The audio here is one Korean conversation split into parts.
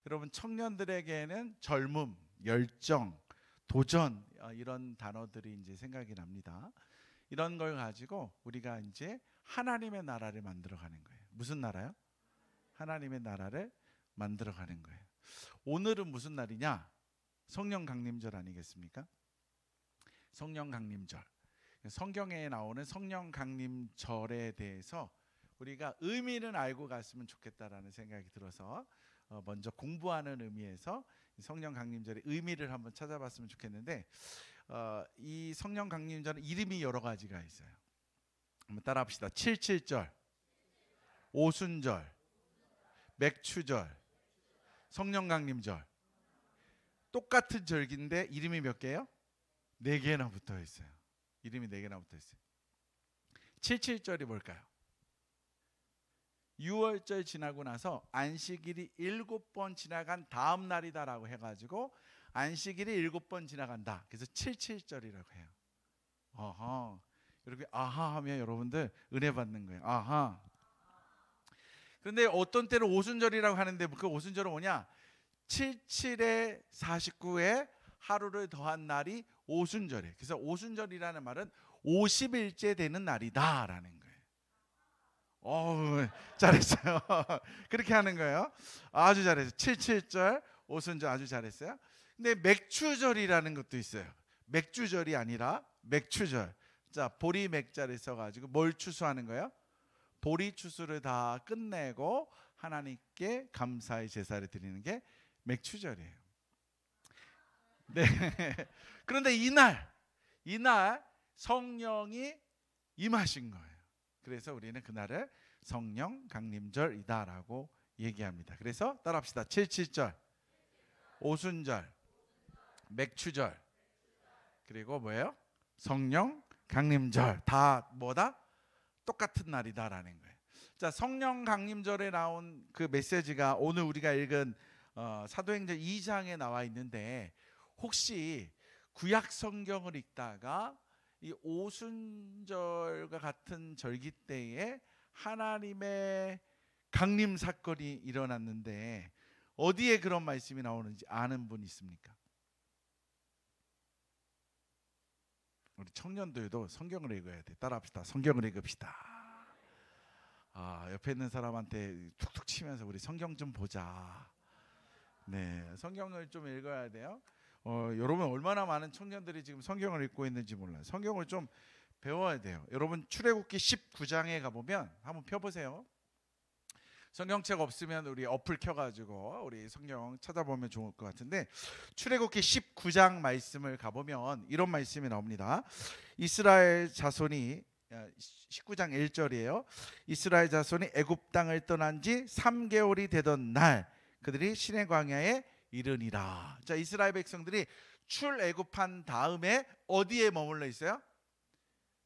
여러분, 청년들에게는 젊음, 열정, 도전 이런 단어들이 이제 생각이 납니다. 이런 걸 가지고 우리가 이제 하나님의 나라를 만들어가는 거예요. 무슨 나라요? 하나님의 나라를 만들어가는 거예요. 오늘은 무슨 날이냐? 성령 강림절 아니겠습니까? 성령 강림절. 성경에 나오는 성령 강림절에 대해서 우리가 의미는 알고 갔으면 좋겠다라는 생각이 들어서 먼저 공부하는 의미에서 성령 강림절의 의미를 한번 찾아봤으면 좋겠는데, 이 성령 강림절은 이름이 여러 가지가 있어요. 한번 따라합시다. 칠칠절, 오순절, 맥추절, 성령 강림절. 똑같은 절기인데 이름이 몇 개예요? 4개나 붙어 있어요. 이름이 4개나 붙어 있어요. 칠칠절이 뭘까요? 6월절 지나고 나서 안식일이 7번 지나간 다음 날이다라고 해가지고 안식일이 7번 지나간다. 그래서 칠칠절이라고 해요. 어허. 이렇게 아하 하면 여러분들 은혜 받는 거예요. 아하. 그런데 어떤 때는 오순절이라고 하는데 그 오순절은 뭐냐? 77에 49에 하루를 더한 날이 오순절이에요. 그래서 오순절이라는 말은 50일째 되는 날이다라는 거예요. 잘했어요. 그렇게 하는 거예요. 아주 잘했어요. 77절, 오순절 아주 잘했어요. 근데 맥추절이라는 것도 있어요. 맥주절이 아니라 맥추절. 자, 보리 맥자를 써가지고 뭘 추수하는 거예요? 보리 추수를 다 끝내고 하나님께 감사의 제사를 드리는 게 맥추절이에요. 네. 그런데 이날 성령이 임하신 거예요. 그래서 우리는 그날을 성령 강림절이다라고 얘기합니다. 그래서 따라합시다. 칠칠절, 오순절, 맥추절, 그리고 뭐예요? 성령 강림절. 다 뭐다? 똑같은 날이다라는 거예요. 자, 성령 강림절에 나온 그 메시지가 오늘 우리가 읽은 사도행전 2장에 나와 있는데, 혹시 구약 성경을 읽다가 이 오순절과 같은 절기 때에 하나님의 강림 사건이 일어났는데 어디에 그런 말씀이 나오는지 아는 분 있습니까? 우리 청년들도 성경을 읽어야 돼. 따라합시다. 성경을 읽읍시다. 옆에 있는 사람한테 툭툭 치면서 우리 성경 좀 보자. 네, 성경을 좀 읽어야 돼요. 여러분, 얼마나 많은 청년들이 지금 성경을 읽고 있는지 몰라요. 성경을 좀 배워야 돼요. 여러분, 출애굽기 19장에 가보면 한번 펴보세요. 성경책 없으면 우리 어플 켜가지고 우리 성경 찾아보면 좋을 것 같은데, 출애굽기 19장 말씀을 가보면 이런 말씀이 나옵니다. 이스라엘 자손이 19장 1절이에요. 이스라엘 자손이 애굽 땅을 떠난 지 3개월이 되던 날 그들이 시내 광야에 이르니라. 자, 이스라엘 백성들이 출애굽한 다음에 어디에 머물러 있어요?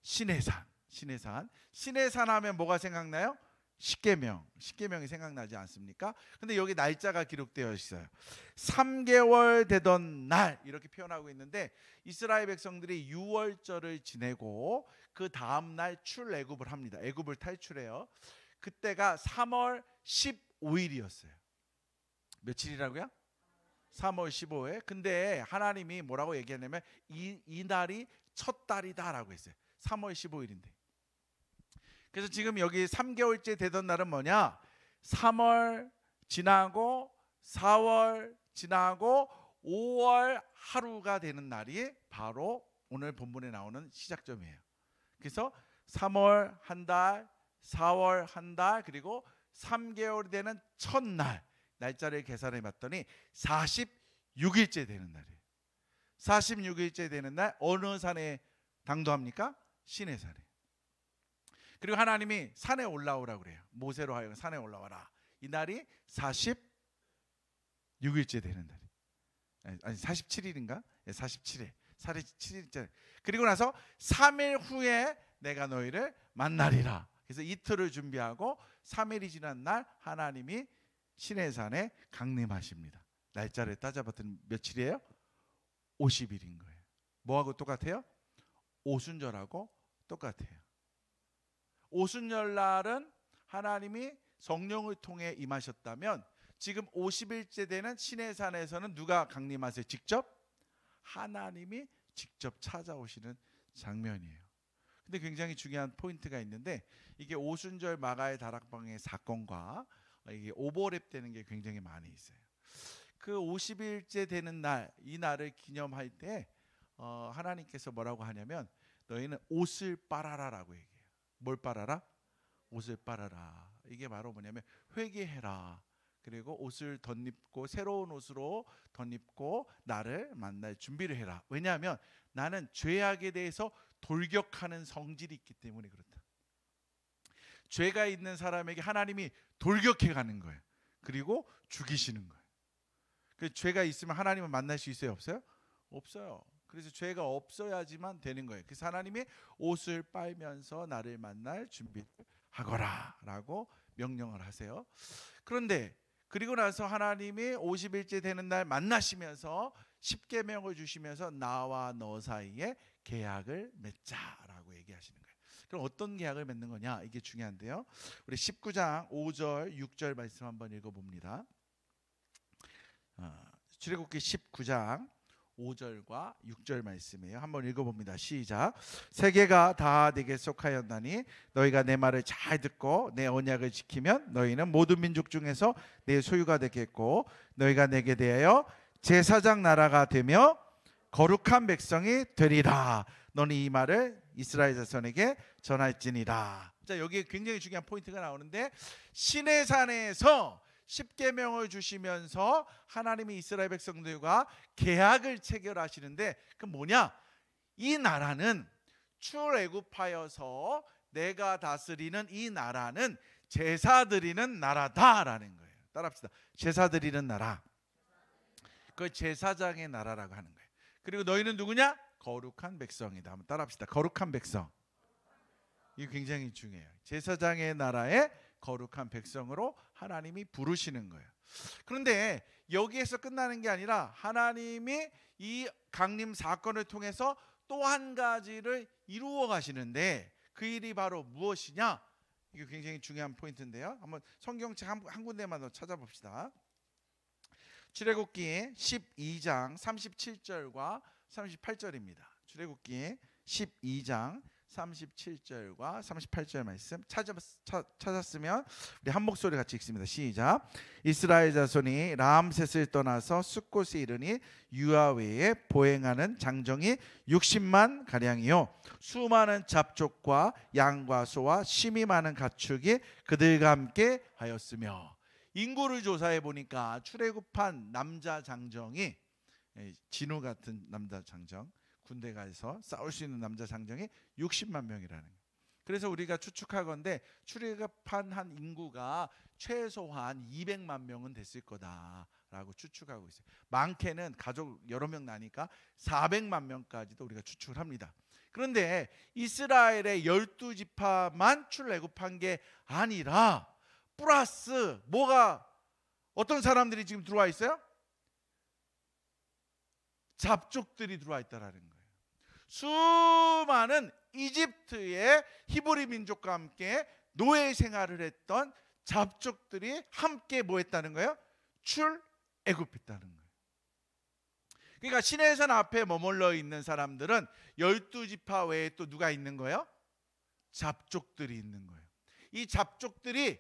시내산. 시내산 하면 뭐가 생각나요? 십계명이 생각나지 않습니까? 근데 여기 날짜가 기록되어 있어요. 3개월 되던 날 이렇게 표현하고 있는데, 이스라엘 백성들이 6월절을 지내고 그 다음 날 출애굽을 합니다. 애굽을 탈출해요. 그때가 3월 15일이었어요. 며칠이라고요? 3월 15일. 근데 하나님이 뭐라고 얘기했냐면 이 날이 첫 달이다라고 했어요. 3월 15일인데. 그래서 지금 여기 3개월째 되던 날은 뭐냐? 3월 지나고 4월 지나고 5월 하루가 되는 날이 바로 오늘 본문에 나오는 시작점이에요. 그래서 3월 한 달, 4월 한 달, 그리고 3개월이 되는 첫날 날짜를 계산해 봤더니 46일째 되는 날이에요. 46일째 되는 날 어느 산에 당도합니까? 시내산에. 그리고 하나님이 산에 올라오라고 그래요. 모세로 하여금 산에 올라와라. 이 날이 46일째 되는 날이에요. 아니 47일인가? 47일. 47일째. 그리고 나서 3일 후에 내가 너희를 만나리라. 그래서 이틀을 준비하고 3일이 지난 날 하나님이 시내산에 강림하십니다. 날짜를 따져봤더니 며칠이에요? 50일인 거예요. 뭐하고 똑같아요? 오순절하고 똑같아요. 오순절 날은 하나님이 성령을 통해 임하셨다면 지금 50일째 되는 시내산에서는 누가 강림하세요? 직접 하나님이 직접 찾아오시는 장면이에요. 근데 굉장히 중요한 포인트가 있는데, 이게 오순절 마가의 다락방의 사건과 이게 오버랩되는 게 굉장히 많이 있어요. 그 50일째 되는 날, 이 날을 기념할 때 하나님께서 뭐라고 하냐면 너희는 옷을 빨아라라고 얘기해요. 뭘 빨아라? 옷을 빨아라. 이게 바로 뭐냐면 회개해라. 그리고 옷을 덧입고 새로운 옷으로 덧입고 나를 만날 준비를 해라. 왜냐하면 나는 죄악에 대해서 돌격하는 성질이 있기 때문에 그렇다. 죄가 있는 사람에게 하나님이 돌격해 가는 거예요. 그리고 죽이시는 거예요. 그 죄가 있으면 하나님을 만날 수 있어요? 없어요? 없어요. 그래서 죄가 없어야지만 되는 거예요. 그래서 하나님이 옷을 빨면서 나를 만날 준비를 하거라 라고 명령을 하세요. 그런데 그리고 나서 하나님이 50일째 되는 날 만나시면서 십계명을 주시면서 나와 너 사이에 계약을 맺자라고 얘기하시는 거예요. 그럼 어떤 계약을 맺는 거냐? 이게 중요한데요. 우리 19장 5절 6절 말씀 한번 읽어봅니다. 출애굽기 19장 5절과 6절 말씀이에요. 한번 읽어봅니다. 시작. 세계가 다 네게 속하였나니 너희가 내 말을 잘 듣고 내 언약을 지키면 너희는 모든 민족 중에서 내 소유가 되겠고 너희가 내게 대하여 제사장 나라가 되며 거룩한 백성이 되리라. 너는 이 말을 이스라엘 자손에게 전할지니라. 자, 여기에 굉장히 중요한 포인트가 나오는데, 시내산에서 십계명을 주시면서 하나님이 이스라엘 백성들과 계약을 체결하시는데, 그 뭐냐? 이 나라는 출애굽하여서 내가 다스리는 이 나라는 제사 드리는 나라다라는 거예요. 따라합시다. 제사 드리는 나라. 그 제사장의 나라라고 하는 거예요. 그리고 너희는 누구냐? 거룩한 백성이다. 한번 따라합시다. 거룩한 백성. 이게 굉장히 중요해요. 제사장의 나라에 거룩한 백성으로 하나님이 부르시는 거예요. 그런데 여기에서 끝나는 게 아니라 하나님이 이 강림 사건을 통해서 또 한 가지를 이루어 가시는데, 그 일이 바로 무엇이냐? 이게 굉장히 중요한 포인트인데요. 한번 성경책 한 군데만 더 찾아봅시다. 출애굽기 12장 37절과 38절입니다. 출애굽기 12장 37절과 38절 말씀 찾았으면 우리 한 목소리 같이 읽습니다. 시작. 이스라엘 자손이 라암셋을 떠나서 숫곳에 이르니 유아외에 보행하는 장정이 60만 가량이요 수많은 잡족과 양과 소와 심이 많은 가축이 그들과 함께 하였으며. 인구를 조사해 보니까 출애굽한 남자 장정이, 진우 같은 남자 장정, 군대 가서 싸울 수 있는 남자 장정이 60만 명이라는 거예요. 그래서 우리가 추측하건대 출애굽한 한 인구가 최소한 200만 명은 됐을 거다라고 추측하고 있어요. 많게는 가족 여러 명 나니까 400만 명까지도 우리가 추측을 합니다. 그런데 이스라엘의 12지파만 출애굽한 게 아니라 플러스 뭐가, 어떤 사람들이 지금 들어와 있어요? 잡족들이 들어와 있다라는 거예요. 수많은 이집트의 히브리 민족과 함께 노예 생활을 했던 잡족들이 함께 뭐 했다는 거예요? 출애굽했다는 거예요. 그러니까 시내산 앞에 머물러 있는 사람들은 12지파 외에 또 누가 있는 거예요? 잡족들이 있는 거예요. 이 잡족들이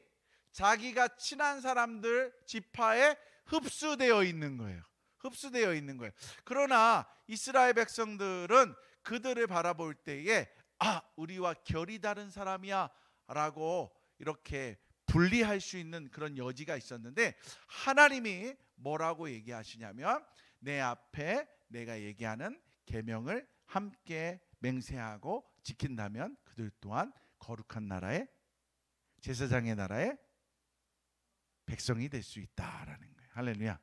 자기가 친한 사람들 지파에 흡수되어 있는 거예요. 흡수되어 있는 거예요. 그러나 이스라엘 백성들은 그들을 바라볼 때에 우리와 결이 다른 사람이야 라고 이렇게 분리할 수 있는 그런 여지가 있었는데, 하나님이 뭐라고 얘기하시냐면 내 앞에 내가 얘기하는 계명을 함께 맹세하고 지킨다면 그들 또한 거룩한 나라의 제사장의 나라의 백성이 될 수 있다라는 거예요. 할렐루야.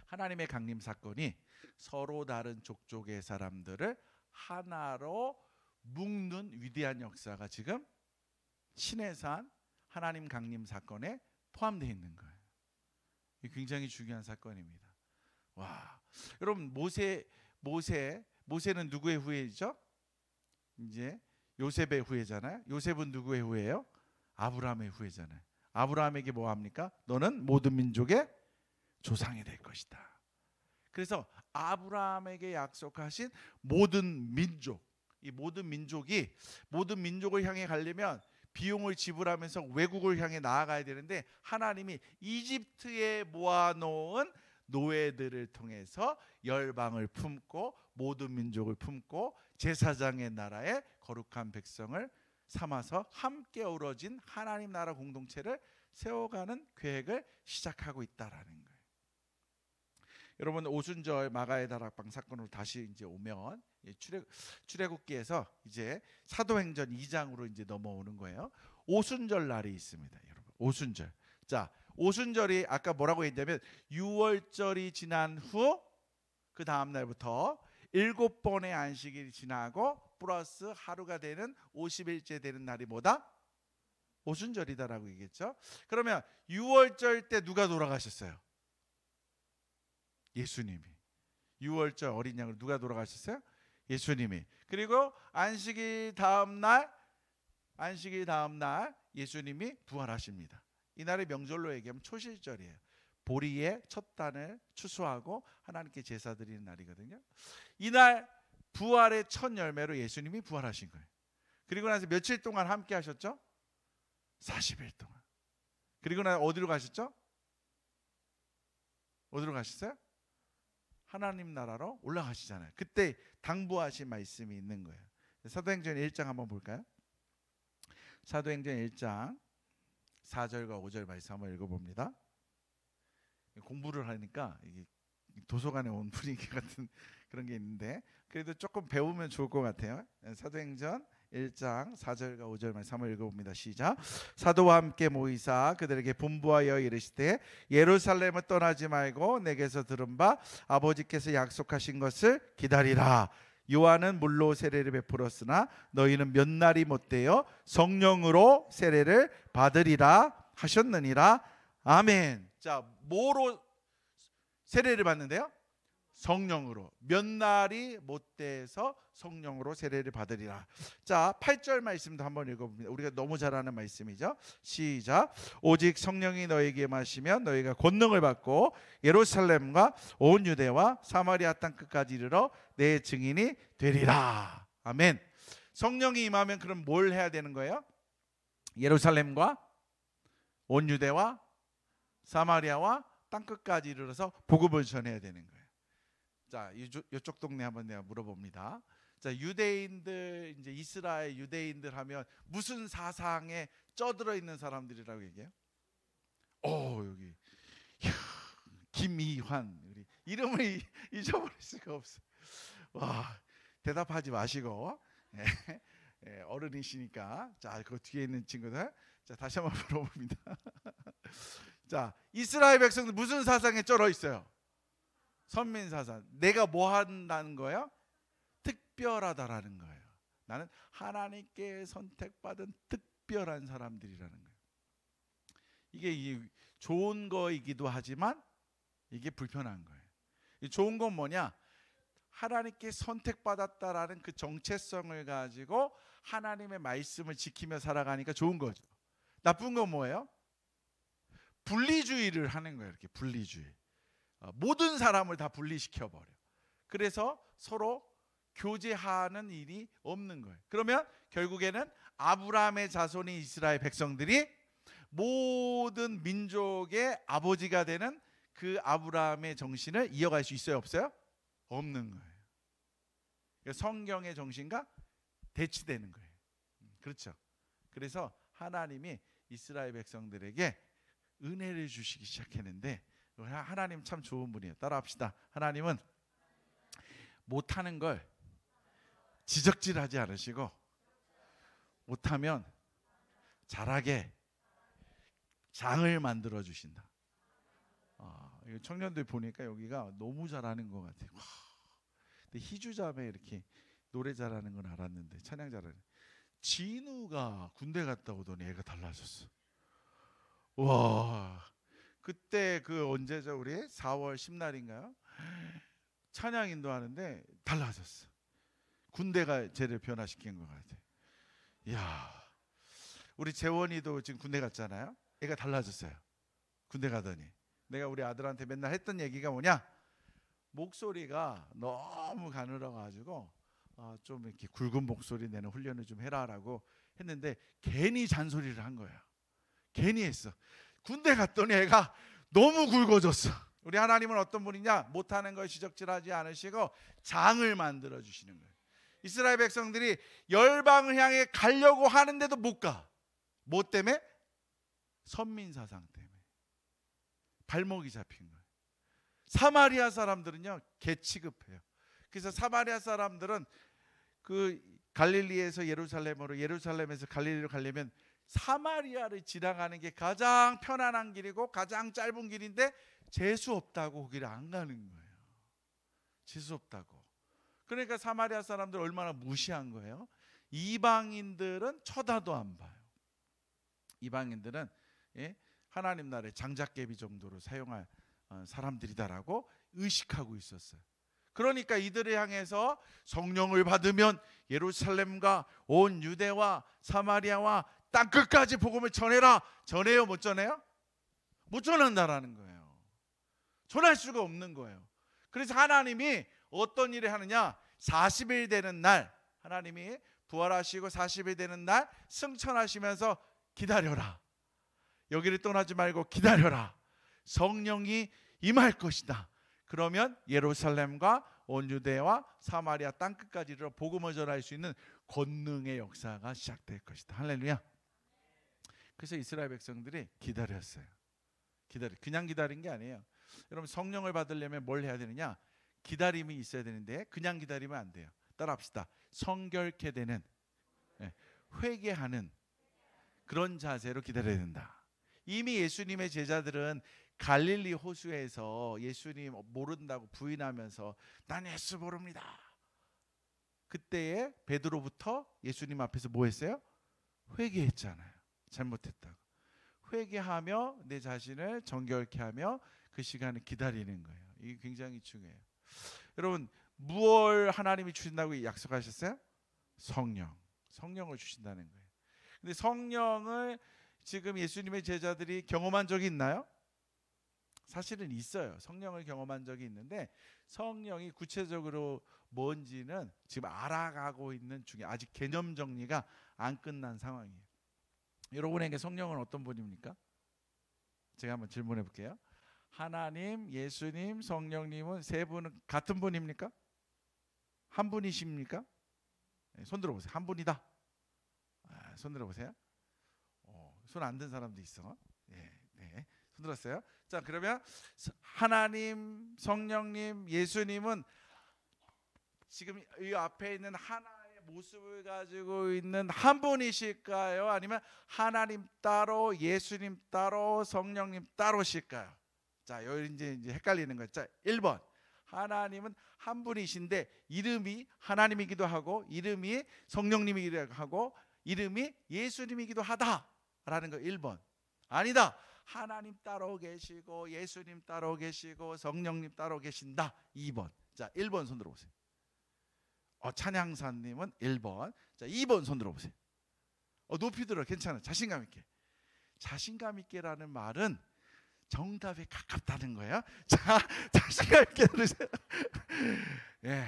하나님의 강림 사건이 서로 다른 족족의 사람들을 하나로 묶는 위대한 역사가 지금 시내산 하나님 강림 사건에 포함되어 있는 거예요. 이게 굉장히 중요한 사건입니다. 와, 여러분 모세는 누구의 후예죠? 이제 요셉의 후예잖아요. 요셉은 누구의 후예예요? 아브라함의 후예잖아요. 아브라함에게 뭐 합니까? 너는 모든 민족의 조상이 될 것이다. 그래서 아브라함에게 약속하신 모든 민족, 이 모든 민족이 모든 민족을 향해 가려면 비용을 지불하면서 외국을 향해 나아가야 되는데, 하나님이 이집트에 모아놓은 노예들을 통해서 열방을 품고 모든 민족을 품고 제사장의 나라에 거룩한 백성을 삼아서 함께 어우러진 하나님 나라 공동체를 세워가는 계획을 시작하고 있다라는 거예요. 여러분, 오순절 마가의 다락방 사건으로 다시 이제 오면 출애굽기에서 이제 사도행전 2장으로 이제 넘어오는 거예요. 오순절 날이 있습니다, 여러분. 오순절. 자, 오순절이 아까 뭐라고 했냐면 6월절이 지난 후 그 다음 날부터 7번의 안식일이 지나고 플러스 하루가 되는 50일째 되는 날이 뭐다? 오순절이다라고 얘기했죠. 그러면 6월절 때 누가 돌아가셨어요? 예수님이. 6월절 어린 양으로 누가 돌아가셨어요? 예수님이. 그리고 안식일 다음 날 예수님이 부활하십니다. 이날의 명절로 얘기하면 초실절이에요. 보리의 첫 단을 추수하고 하나님께 제사 드리는 날이거든요. 이날 부활의 첫 열매로 예수님이 부활하신 거예요. 그리고 나서 며칠 동안 함께 하셨죠? 40일 동안. 그리고 나서 어디로 가셨죠? 어디로 가셨어요? 하나님 나라로 올라가시잖아요. 그때 당부하신 말씀이 있는 거예요. 사도행전 1장 한번 볼까요? 사도행전 1장 4절과 5절 말씀 한번 읽어봅니다. 공부를 하니까 이게 도서관에 온 분위기 같은 그런 게 있는데, 그래도 조금 배우면 좋을 것 같아요. 사도행전 1장 4절과 5절 말씀 한번 읽어봅니다. 시작. 사도와 함께 모이사 그들에게 분부하여 이르시되 예루살렘을 떠나지 말고 내게서 들은 바 아버지께서 약속하신 것을 기다리라. 요한은 물로 세례를 베풀었으나 너희는 몇 날이 못되어 성령으로 세례를 받으리라 하셨느니라. 아멘. 자, 뭐로 세례를 받는데요? 성령으로. 몇 날이 못돼서 성령으로 세례를 받으리라. 자, 8절 말씀도 한번 읽어봅니다. 우리가 너무 잘 아는 말씀이죠. 시작. 오직 성령이 너에게 마시면 너희가 권능을 받고 예루살렘과 온 유대와 사마리아 땅 끝까지 이르러 내 증인이 되리라. 아멘. 성령이 임하면 그럼 뭘 해야 되는 거예요? 예루살렘과 온 유대와 사마리아와 땅 끝까지 이르러서 복음을 전해야 되는 거예요. 자, 이쪽 동네 한번 내가 물어봅니다. 자, 유대인들, 이제 이스라엘 유대인들 하면 무슨 사상에 쪄들어 있는 사람들이라고 얘기해요? 여기 김이환, 우리 이름을 잊어버릴 수가 없어. 와, 대답하지 마시고. 어른이시니까. 자, 그 뒤에 있는 친구들, 자, 다시 한번 물어봅니다. 자, 이스라엘 백성들 무슨 사상에 쩔어 있어요? 선민 사상. 내가 뭐 한다는 거예요? 특별하다라는 거예요. 나는 하나님께 선택받은 특별한 사람들이라는 거예요. 이게 좋은 거이기도 하지만 이게 불편한 거예요. 좋은 건 뭐냐? 하나님께 선택받았다라는 그 정체성을 가지고 하나님의 말씀을 지키며 살아가니까 좋은 거죠. 나쁜 건 뭐예요? 분리주의를 하는 거예요. 이렇게 분리주의. 모든 사람을 다 분리시켜버려. 그래서 서로 교제하는 일이 없는 거예요. 그러면 결국에는 아브라함의 자손이 이스라엘 백성들이 모든 민족의 아버지가 되는 그 아브라함의 정신을 이어갈 수 있어요? 없어요? 없는 거예요. 성경의 정신과 대치되는 거예요. 그렇죠. 그래서 하나님이 이스라엘 백성들에게 은혜를 주시기 시작했는데, 하나님 참 좋은 분이에요. 따라합시다. 하나님은 못하는 걸 지적질하지 않으시고 못하면 잘하게 장을 만들어 주신다. 청년들 보니까 여기가 너무 잘하는 것 같아요. 근데 희주자매 이렇게 노래 잘하는 건 알았는데, 찬양 잘하는, 진우가 군대 갔다 오더니 애가 달라졌어. 와, 그때 그 언제죠? 우리 4월 10날인가요? 찬양 인도하는데 달라졌어. 군대가 쟤를 변화시킨 것 같아. 이야, 우리 재원이도 지금 군대 갔잖아요. 애가 달라졌어요. 군대 가더니. 내가 우리 아들한테 맨날 했던 얘기가 뭐냐? 목소리가 너무 가늘어가지고 좀 이렇게 굵은 목소리 내는 훈련을 좀 해라라고 했는데 괜히 잔소리를 한 거예요. 괜히 했어. 군대 갔더니 애가 너무 굵어졌어. 우리 하나님은 어떤 분이냐? 못하는 걸 지적질하지 않으시고 장을 만들어 주시는 거예요. 이스라엘 백성들이 열방을 향해 가려고 하는데도 못 가. 뭐 때문에? 선민사상 때문에. 발목이 잡힌 거예요. 사마리아 사람들은요, 개 취급해요. 그래서 사마리아 사람들은 그 갈릴리에서 예루살렘으로, 예루살렘에서 갈릴리로 가려면 사마리아를 지나가는 게 가장 편안한 길이고 가장 짧은 길인데 재수 없다고 거기를 안 가는 거예요. 재수 없다고. 그러니까 사마리아 사람들 얼마나 무시한 거예요. 이방인들은 쳐다도 안 봐요. 이방인들은 하나님 나라의 장작개비 정도로 사용할 사람들이다라고 의식하고 있었어요. 그러니까 이들을 향해서 성령을 받으면 예루살렘과 온 유대와 사마리아와 땅끝까지 복음을 전해라. 전해요? 못 전해요? 못 전한다라는 거예요. 전할 수가 없는 거예요. 그래서 하나님이 어떤 일을 하느냐? 40일 되는 날, 하나님이 부활하시고 40일 되는 날 승천하시면서 기다려라. 여기를 떠나지 말고 기다려라. 성령이 임할 것이다. 그러면 예루살렘과 온 유대와 사마리아 땅끝까지 이르러 복음을 전할 수 있는 권능의 역사가 시작될 것이다. 할렐루야. 그래서 이스라엘 백성들이 기다렸어요. 그냥 기다린 게 아니에요. 여러분, 성령을 받으려면 뭘 해야 되느냐? 기다림이 있어야 되는데 그냥 기다리면 안 돼요. 따라합시다. 성결케 되는, 회개하는 그런 자세로 기다려야 된다. 이미 예수님의 제자들은 갈릴리 호수에서 예수님 모른다고 부인하면서 난 예수 모릅니다. 그때에 베드로부터 예수님 앞에서 뭐 했어요? 회개했잖아요. 잘못했다고. 회개하며 내 자신을 정결케 하며 그 시간을 기다리는 거예요. 이게 굉장히 중요해요. 여러분, 무엇을 하나님이 주신다고 약속하셨어요? 성령을 주신다는 거예요. 근데 성령을 지금 예수님의 제자들이 경험한 적이 있나요? 사실은 있어요. 성령을 경험한 적이 있는데 성령이 구체적으로 뭔지는 지금 알아가고 있는 중에 아직 개념 정리가 안 끝난 상황이에요. 여러분에게 성령은 어떤 분입니까? 제가 한번 질문해 볼게요. 하나님, 예수님, 성령님은 세 분은 같은 분입니까? 한 분이십니까? 손 들어보세요. 한 분이다. 손 들어보세요. 손 안 든 사람도 있어. 네. 손 들었어요? 자, 그러면 하나님, 성령님, 예수님은 지금 이 앞에 있는 하나의 모습을 가지고 있는 한 분이실까요? 아니면 하나님 따로, 예수님 따로, 성령님 따로실까요? 자, 여기 이제 헷갈리는 거죠. 자, 1번. 하나님은 한 분이신데 이름이 하나님이기도 하고 이름이 성령님이기도 하고 이름이 예수님이기도 하다라는 거 1번. 아니다. 하나님 따로 계시고 예수님 따로 계시고 성령님 따로 계신다. 2번. 자, 1번 손 들어보세요. 찬양사님은 1번. 자, 2번 손 들어보세요. 높이 들어. 괜찮아. 자신감 있게. 자신감 있게라는 말은 정답에 가깝다는 거예요. 자, 자신감 있게 들으세요. 예.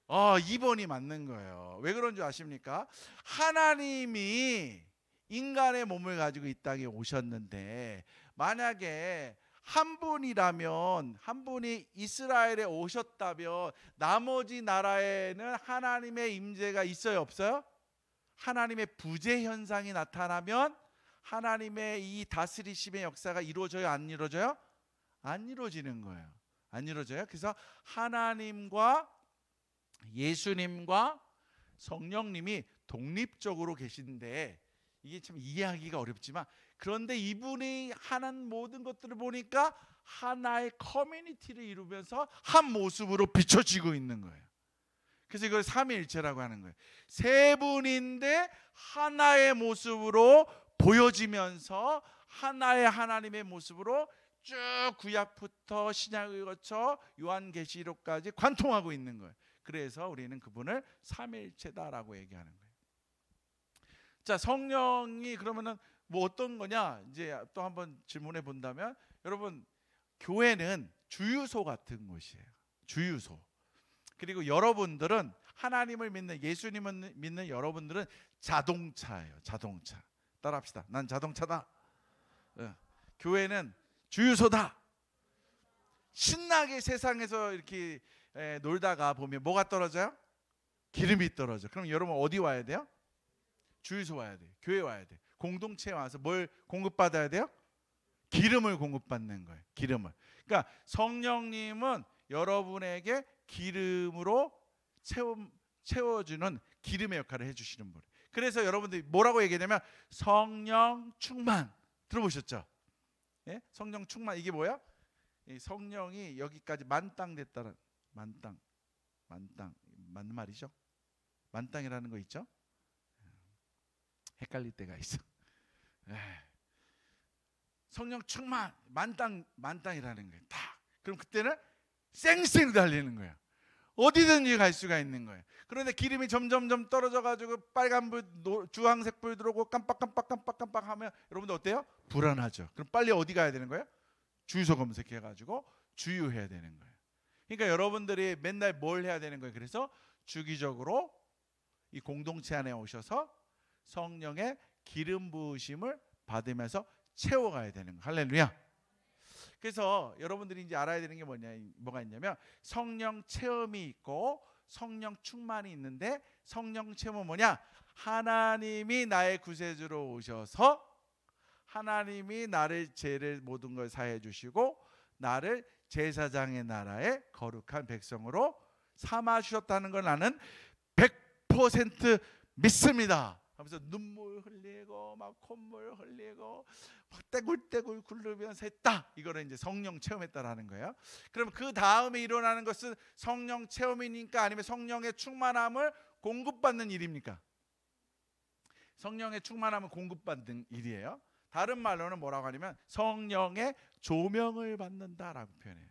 2번이 맞는 거예요. 왜 그런 줄 아십니까? 하나님이 인간의 몸을 가지고 이 땅에 오셨는데 만약에 한 분이라면, 한 분이 이스라엘에 오셨다면 나머지 나라에는 하나님의 임재가 있어요, 없어요? 하나님의 부재 현상이 나타나면 하나님의 이 다스리심의 역사가 이루어져요, 안 이루어져요? 안 이루어지는 거예요. 안 이루어져요. 그래서 하나님과 예수님과 성령님이 독립적으로 계신데 이게 참 이해하기가 어렵지만 그런데 이분이 하는 모든 것들을 보니까 하나의 커뮤니티를 이루면서 한 모습으로 비춰지고 있는 거예요. 그래서 이걸 삼위일체라고 하는 거예요. 세 분인데 하나의 모습으로 보여지면서 하나의 하나님의 모습으로 쭉 구약부터 신약을 거쳐 요한계시록까지 관통하고 있는 거예요. 그래서 우리는 그분을 삼위일체다라고 얘기하는 거예요. 자, 성령이 그러면은 뭐 어떤 거냐? 이제 또 한번 질문해 본다면, 여러분, 교회는 주유소 같은 곳이에요. 주유소. 그리고 여러분들은 하나님을 믿는, 예수님을 믿는 여러분들은 자동차예요. 자동차. 따라합시다. 난 자동차다. 교회는 주유소다. 신나게 세상에서 이렇게 놀다가 보면 뭐가 떨어져요? 기름이 떨어져. 그럼 여러분 어디 와야 돼요? 주유소 와야 돼요. 교회 와야 돼요. 공동체에 와서 뭘 공급받아야 돼요? 기름을 공급받는 거예요. 기름을. 그러니까 성령님은 여러분에게 기름으로 채워주는 기름의 역할을 해주시는 분이에요. 그래서 여러분들이 뭐라고 얘기하냐면 성령 충만. 들어보셨죠? 예? 성령 충만. 이게 뭐야? 성령이 여기까지 만땅 됐다는, 만땅 맞는 말이죠? 만땅이라는 거 있죠? 헷갈릴 때가 있어. 성령 충만, 만땅이라는 거예요. 다. 그럼 그때는 쌩쌩 달리는 거예요. 어디든지 갈 수가 있는 거예요. 그런데 기름이 점점점 떨어져가지고 빨간불, 주황색 불 들어오고 깜빡깜빡 하면 여러분들 어때요? 불안하죠. 그럼 빨리 어디 가야 되는 거예요? 주유소 검색해가지고 주유해야 되는 거예요. 그러니까 여러분들이 맨날 뭘 해야 되는 거예요? 그래서 주기적으로 이 공동체 안에 오셔서 성령의 기름 부으심을 받으면서 채워가야 되는 거예요. 할렐루야. 그래서 여러분들이 이제 알아야 되는 게 뭐가 있냐면 성령 체험이 있고 성령 충만이 있는데, 성령 체험은 뭐냐? 하나님이 나의 구세주로 오셔서 하나님이 나를 죄를 모든 걸 사해 주시고 나를 제사장의 나라의 거룩한 백성으로 삼아 주셨다는 걸 나는 100% 믿습니다 하면서 눈물 흘리고 막 콧물 흘리고 막 떼굴떼굴 굴르면서 했다. 이거를 이제 성령 체험했다라는 거예요. 그럼 그 다음에 일어나는 것은 성령 체험이니까 아니면 성령의 충만함을 공급받는 일입니까? 성령의 충만함을 공급받는 일이에요. 다른 말로는 뭐라고 하냐면 성령의 조명을 받는다라고 표현해요.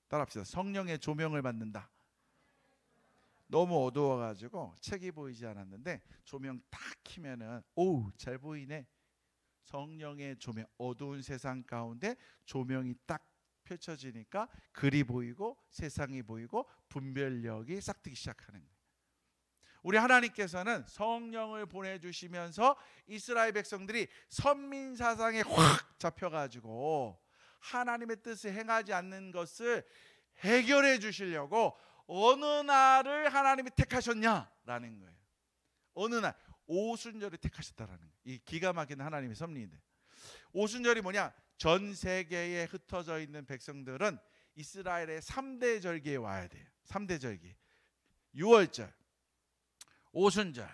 따라합시다. 성령의 조명을 받는다. 너무 어두워가지고 책이 보이지 않았는데 조명 딱 켜면은 오우 잘 보이네. 성령의 조명, 어두운 세상 가운데 조명이 딱 펼쳐지니까 글이 보이고 세상이 보이고 분별력이 싹트기 시작하는 거예요. 우리 하나님께서는 성령을 보내주시면서 이스라엘 백성들이 선민사상에 확 잡혀가지고 하나님의 뜻을 행하지 않는 것을 해결해 주시려고 어느 날을 하나님이 택하셨냐라는 거예요. 어느 날 오순절을 택하셨다라는 거예요. 이 기가 막힌 하나님의 섭리인데, 오순절이 뭐냐? 전 세계에 흩어져 있는 백성들은 이스라엘의 3대 절기에 와야 돼요. 3대 절기. 유월절, 오순절,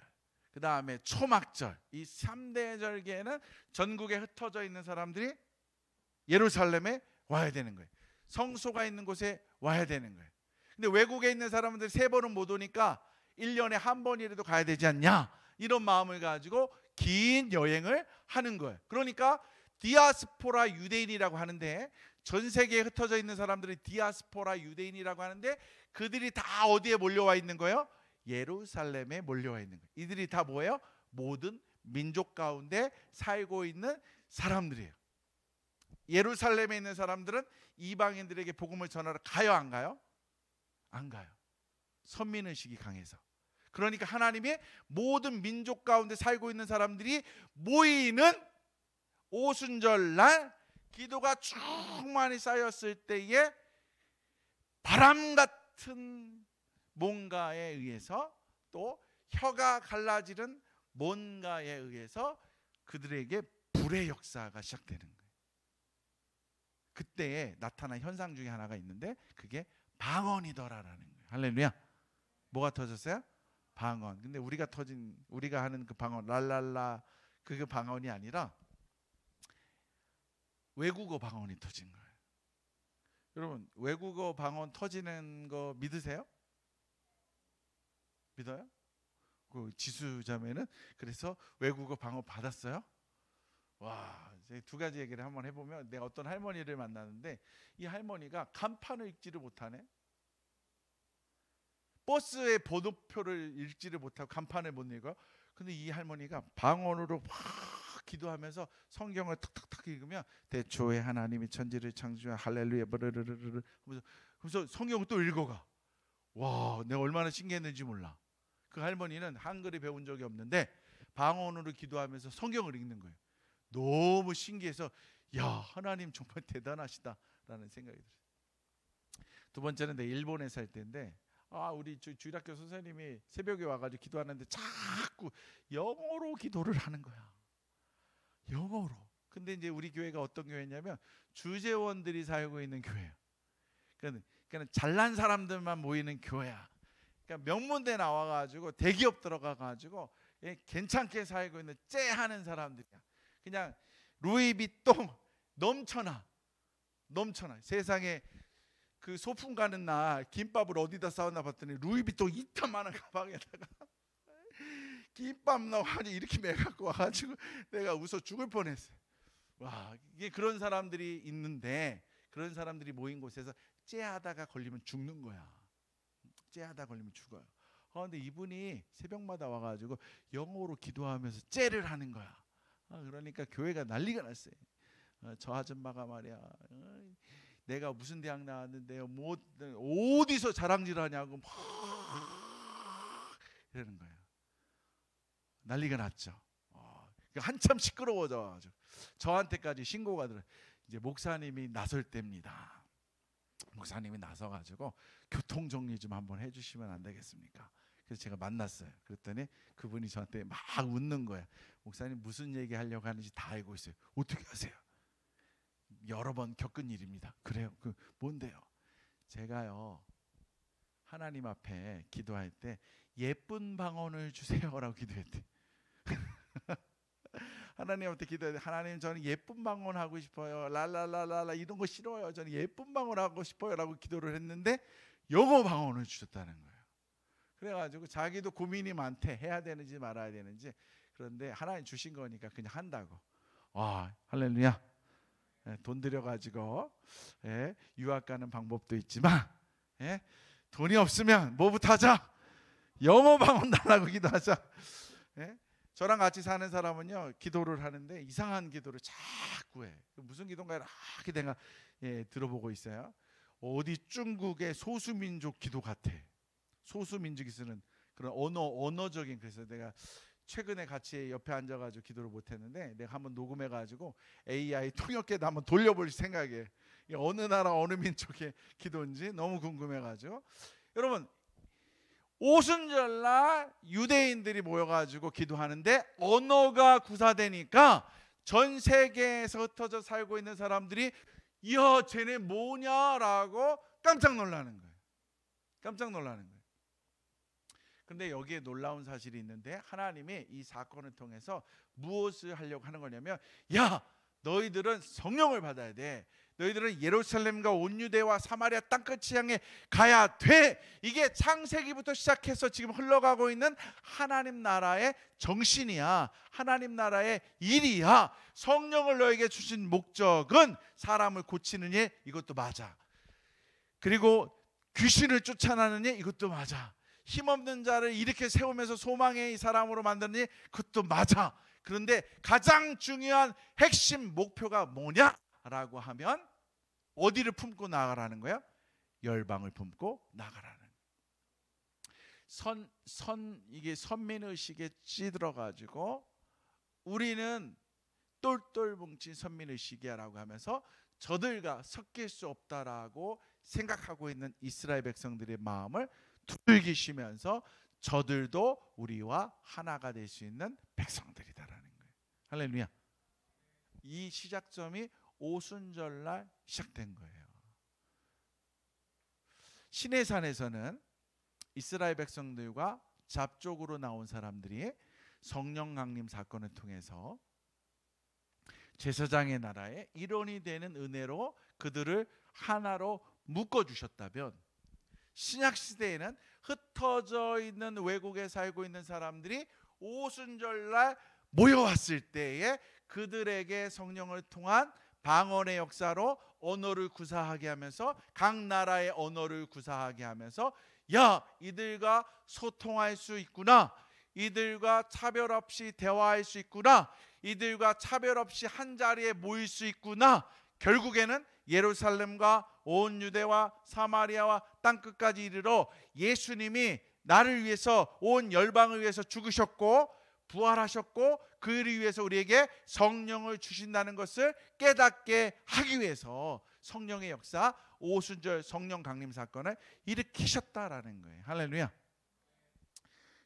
그 다음에 초막절. 이 3대 절기에는 전국에 흩어져 있는 사람들이 예루살렘에 와야 되는 거예요. 성소가 있는 곳에 와야 되는 거예요. 근데 외국에 있는 사람들 3번은 못 오니까 1년에 한 번이라도 가야 되지 않냐, 이런 마음을 가지고 긴 여행을 하는 거예요. 그러니까 디아스포라 유대인이라고 하는데, 전 세계에 흩어져 있는 사람들이 디아스포라 유대인이라고 하는데, 그들이 다 어디에 몰려와 있는 거예요? 예루살렘에 몰려와 있는 거예요. 이들이 다 뭐예요? 모든 민족 가운데 살고 있는 사람들이에요. 예루살렘에 있는 사람들은 이방인들에게 복음을 전하러 가요, 안 가요? 안 가요. 선민의식이 강해서. 그러니까 하나님이 모든 민족 가운데 살고 있는 사람들이 모이는 오순절날 기도가 충만히 쌓였을 때에 바람 같은 뭔가에 의해서, 또 혀가 갈라지는 뭔가에 의해서 그들에게 불의 역사가 시작되는 거예요. 그때에 나타난 현상 중에 하나가 있는데 그게 방언이더라라는 거예요. 할렐루야. 뭐가 터졌어요? 방언. 근데 우리가 하는 그 방언, 랄랄라, 그 방언이 아니라 외국어 방언이 터진 거예요. 여러분, 외국어 방언 터지는 거 믿으세요? 믿어요? 그 지수자매는 그래서 외국어 방언 받았어요? 와, 이제 두 가지 얘기를 한번 해보면, 내가 어떤 할머니를 만나는데 이 할머니가 간판을 읽지를 못하네. 버스의 번호표를 읽지를 못하고 간판을 못 읽어요. 근데 이 할머니가 방언으로 막 기도하면서 성경을 탁탁탁 읽으면 대초에 하나님이 천지를 창조한 할렐루야 버르르르르 그래서 성경을 또 읽어가. 와, 내가 얼마나 신기했는지 몰라. 그 할머니는 한글을 배운 적이 없는데 방언으로 기도하면서 성경을 읽는 거예요. 너무 신기해서 야, 하나님 정말 대단하시다라는 생각이 들어요. 두 번째는 내 일본에 살 때인데 우리 주일학교 선생님이 새벽에 와가지고 기도하는데 자꾸 영어로 기도를 하는 거야. 영어로. 근데 이제 우리 교회가 어떤 교회냐면 주재원들이 살고 있는 교회예요. 그러니까 잘난 사람들만 모이는 교회야. 그러니까 명문대 나와가지고 대기업 들어가가지고 괜찮게 살고 있는 째하는 사람들이야. 그냥 루이비통 넘쳐나. 세상에 그 소풍 가는 날 김밥을 어디다 싸웠나 봤더니 루이비통 이따만한 가방에다가 김밥 넣어가지고 이렇게 매갖고 와가지고 내가 웃어 죽을 뻔했어요. 와, 이게 그런 사람들이 있는데 그런 사람들이 모인 곳에서 째하다가 걸리면 죽는 거야. 째하다 걸리면 죽어요. 근데 이분이 새벽마다 와가지고 영어로 기도하면서 째를 하는 거야. 그러니까 교회가 난리가 났어요. 저 아줌마가 말이야, 내가 무슨 대학 나왔는데 뭐 어디서 자랑질하냐고 막 이러는 거예요. 난리가 났죠. 한참 시끄러워져가지고 저한테까지 신고가 들어요. 이제 목사님이 나설 때입니다. 목사님이 나서가지고 교통 정리 좀 한번 해주시면 안 되겠습니까? 그래서 제가 만났어요. 그랬더니 그분이 저한테 막 웃는 거야. 목사님 무슨 얘기 하려고 하는지 다 알고 있어요. 어떻게 아세요? 여러 번 겪은 일입니다. 그래요? 그 뭔데요? 제가요 하나님 앞에 기도할 때 예쁜 방언을 주세요라고 기도했대. 하나님한테 기도할 때 하나님 저는 예쁜 방언 하고 싶어요. 랄랄랄랄라 이런 거 싫어요. 저는 예쁜 방언 하고 싶어요라고 기도를 했는데 영어 방언을 주셨다는 거예요. 그래가지고 자기도 고민이 많대. 해야 되는지 말아야 되는지. 그런데 하나님 주신 거니까 그냥 한다고. 와, 할렐루야. 돈 들여가지고 유학 가는 방법도 있지만 돈이 없으면 뭐부터 하자. 영어 방언 달라고 기도하자. 저랑 같이 사는 사람은요 기도를 하는데 이상한 기도를 자꾸 해. 무슨 기도인가 이렇게 내가 들어보고 있어요. 어디 중국의 소수민족 기도 같아. 소수민족이 쓰는 그런 언어적인. 그래서 내가 최근에 같이 옆에 앉아가지고 기도를 못했는데 내가 한번 녹음해가지고 AI 통역기에다 한번 돌려볼 생각이에요. 어느 나라 어느 민족의 기도인지 너무 궁금해가지고. 여러분 오순절날 유대인들이 모여가지고 기도하는데 언어가 구사되니까 전 세계에서 흩어져 살고 있는 사람들이 이야 쟤네 뭐냐라고 깜짝 놀라는 거예요. 깜짝 놀라는 거예요. 근데 여기에 놀라운 사실이 있는데 하나님이 이 사건을 통해서 무엇을 하려고 하는 거냐면 야 너희들은 성령을 받아야 돼. 너희들은 예루살렘과 온 유대와 사마리아 땅끝을 향해 가야 돼. 이게 창세기부터 시작해서 지금 흘러가고 있는 하나님 나라의 정신이야. 하나님 나라의 일이야. 성령을 너에게 주신 목적은 사람을 고치는 일, 이것도 맞아. 그리고 귀신을 쫓아내는 일, 이것도 맞아. 힘없는 자를 이렇게 세우면서 소망의 사람으로 만드는 일, 그것도 맞아. 그런데 가장 중요한 핵심 목표가 뭐냐라고 하면 어디를 품고 나가라는 거야? 열방을 품고 나가라는. 이게 선민의식에 찌들어가지고 우리는 똘똘 뭉친 선민의식이야라고 하면서 저들과 섞일 수 없다라고 생각하고 있는 이스라엘 백성들의 마음을 두들기시면서 저들도 우리와 하나가 될 수 있는 백성들이다라는 거예요. 할렐루야. 이 시작점이 오순절날 시작된 거예요. 시내산에서는 이스라엘 백성들과 잡족으로 나온 사람들이 성령 강림 사건을 통해서 제사장의 나라의 일원이 되는 은혜로 그들을 하나로 묶어주셨다면 신약시대에는 흩어져 있는 외국에 살고 있는 사람들이 오순절날 모여왔을 때에 그들에게 성령을 통한 방언의 역사로 언어를 구사하게 하면서 각 나라의 언어를 구사하게 하면서 야 이들과 소통할 수 있구나. 이들과 차별 없이 대화할 수 있구나. 이들과 차별 없이 한 자리에 모일 수 있구나. 결국에는 예루살렘과 온 유대와 사마리아와 땅끝까지 이르러 예수님이 나를 위해서, 온 열방을 위해서 죽으셨고 부활하셨고 그를 위해서 우리에게 성령을 주신다는 것을 깨닫게 하기 위해서 성령의 역사, 오순절 성령 강림 사건을 일으키셨다라는 거예요. 할렐루야.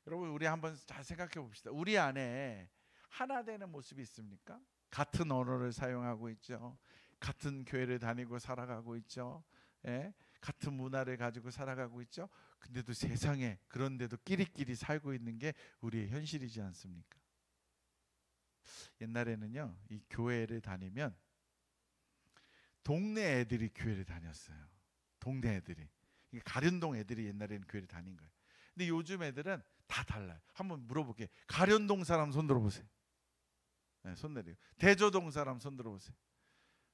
여러분, 우리 한번 잘 생각해 봅시다. 우리 안에 하나 되는 모습이 있습니까? 같은 언어를 사용하고 있죠. 같은 교회를 다니고 살아가고 있죠. 예? 같은 문화를 가지고 살아가고 있죠. 근데도 세상에 그런데도 끼리끼리 살고 있는 게 우리의 현실이지 않습니까? 옛날에는요, 이 교회를 다니면 동네 애들이 교회를 다녔어요. 동네 애들이. 가련동 애들이 옛날에는 교회를 다닌 거예요. 근데 요즘 애들은 다 달라요. 한번 물어볼게요. 가련동 사람 손 들어보세요. 네, 손 내리고. 대저동 사람 손 들어보세요.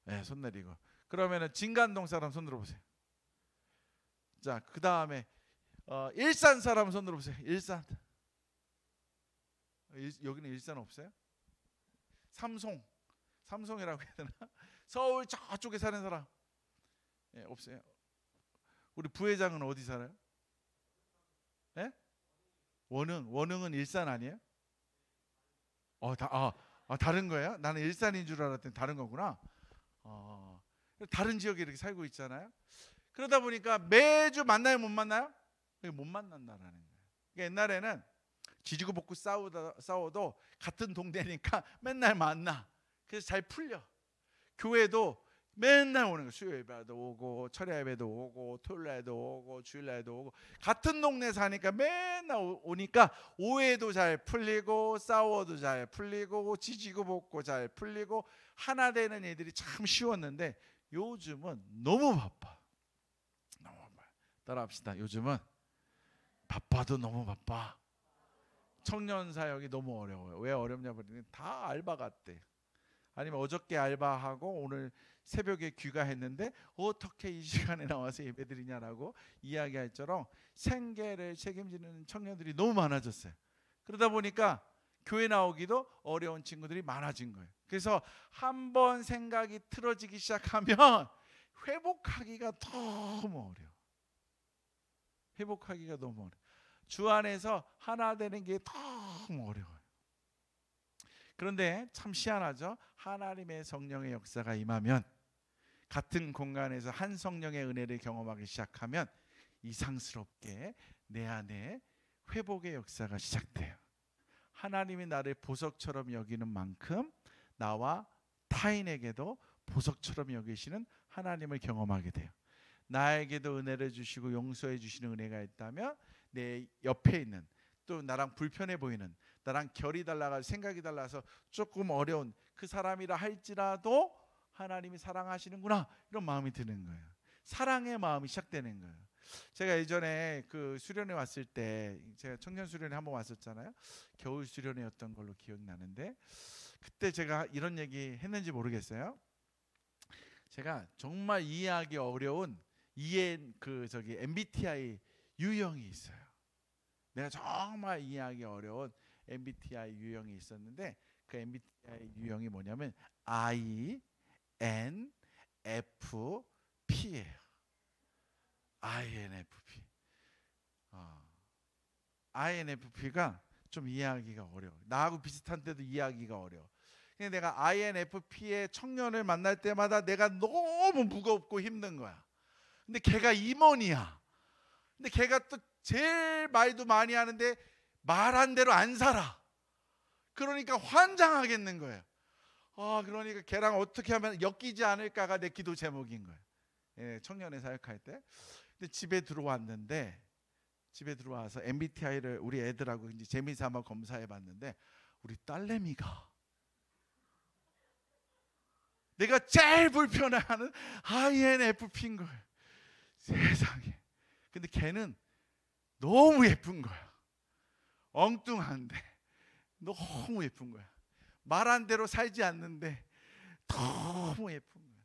네, 손 내리고. 그러면은 진간동 사람 손 들어보세요. 자, 그 다음에 일산 사람 손 들어보세요. 일산. 여기는 일산 없어요? 삼송이라고 해야 되나? 서울 저쪽에 사는 사람. 예, 없어요. 우리 부회장은 어디 살아요? 예? 원흥은 일산 아니에요? 다른 거예요? 나는 일산인 줄 알았더니 다른 거구나. 다른 지역에 이렇게 살고 있잖아요. 그러다 보니까 매주 만나요, 못 만나요? 못 만난다라는 거예요. 그러니까 옛날에는 지지고 볶고 싸워도 같은 동네니까 맨날 만나. 그래서 잘 풀려. 교회도 맨날 오는 거예요. 수요 예배도 오고, 철야 예배도 오고, 토요일 날도 오고, 주일 날도 오고. 같은 동네 사니까 맨날 오니까 오해도 잘 풀리고, 싸워도 잘 풀리고, 지지고 볶고 잘 풀리고, 하나 되는 애들이 참 쉬웠는데 요즘은 너무 바빠. 너무 바빠. 따라합시다. 요즘은 바빠도 너무 바빠. 청년 사역이 너무 어려워요. 왜 어렵냐 그러면 다 알바 같대. 아니면 어저께 알바하고 오늘 새벽에 귀가했는데 어떻게 이 시간에 나와서 예배드리냐라고 이야기할 처럼 생계를 책임지는 청년들이 너무 많아졌어요. 그러다 보니까 교회 나오기도 어려운 친구들이 많아진 거예요. 그래서 한번 생각이 틀어지기 시작하면 회복하기가 너무 어려워. 회복하기가 너무 어려워. 주 안에서 하나 되는 게 너무 어려워요. 그런데 참 희한하죠. 하나님의 성령의 역사가 임하면, 같은 공간에서 한 성령의 은혜를 경험하기 시작하면 이상스럽게 내 안에 회복의 역사가 시작돼요. 하나님이 나를 보석처럼 여기는 만큼 나와 타인에게도 보석처럼 여기시는 하나님을 경험하게 돼요. 나에게도 은혜를 주시고 용서해 주시는 은혜가 있다면 내 옆에 있는, 또 나랑 불편해 보이는, 나랑 결이 달라가 생각이 달라서 조금 어려운 그 사람이라 할지라도 하나님이 사랑하시는구나, 이런 마음이 드는 거예요. 사랑의 마음이 시작되는 거예요. 제가 예전에 그 수련회 왔을 때, 제가 청년 수련회 한번 왔었잖아요. 겨울 수련회였던 걸로 기억나는데, 그때 제가 이런 얘기 했는지 모르겠어요. 제가 정말 이해하기 어려운 MBTI 유형이 있어요. 내가 정말 이해하기 어려운 MBTI 유형이 있었는데, 그 MBTI 유형이 뭐냐면 INFP예요. INFP. INFP가 좀 이해하기가 어려워. 나하고 비슷한 때도 이해하기가 어려워. 근데 내가 INFP의 청년을 만날 때마다 내가 너무 무겁고 힘든 거야. 근데 걔가 임원이야. 근데 걔가 또 제일 말도 많이 하는데 말한 대로 안 살아. 그러니까 환장하겠는 거예요. 그러니까 걔랑 어떻게 하면 엮이지 않을까가 내 기도 제목인 거예요. 예, 청년회 사역할 때. 근데 집에 들어왔는데, 집에 들어와서 MBTI를 우리 애들하고 이제 재미삼아 검사해봤는데, 우리 딸내미가 내가 제일 불편해하는 INFP인 거예요. 세상에. 근데 걔는 너무 예쁜 거야. 엉뚱한데 너무 예쁜 거야. 말한 대로 살지 않는데 너무 예쁜 거야.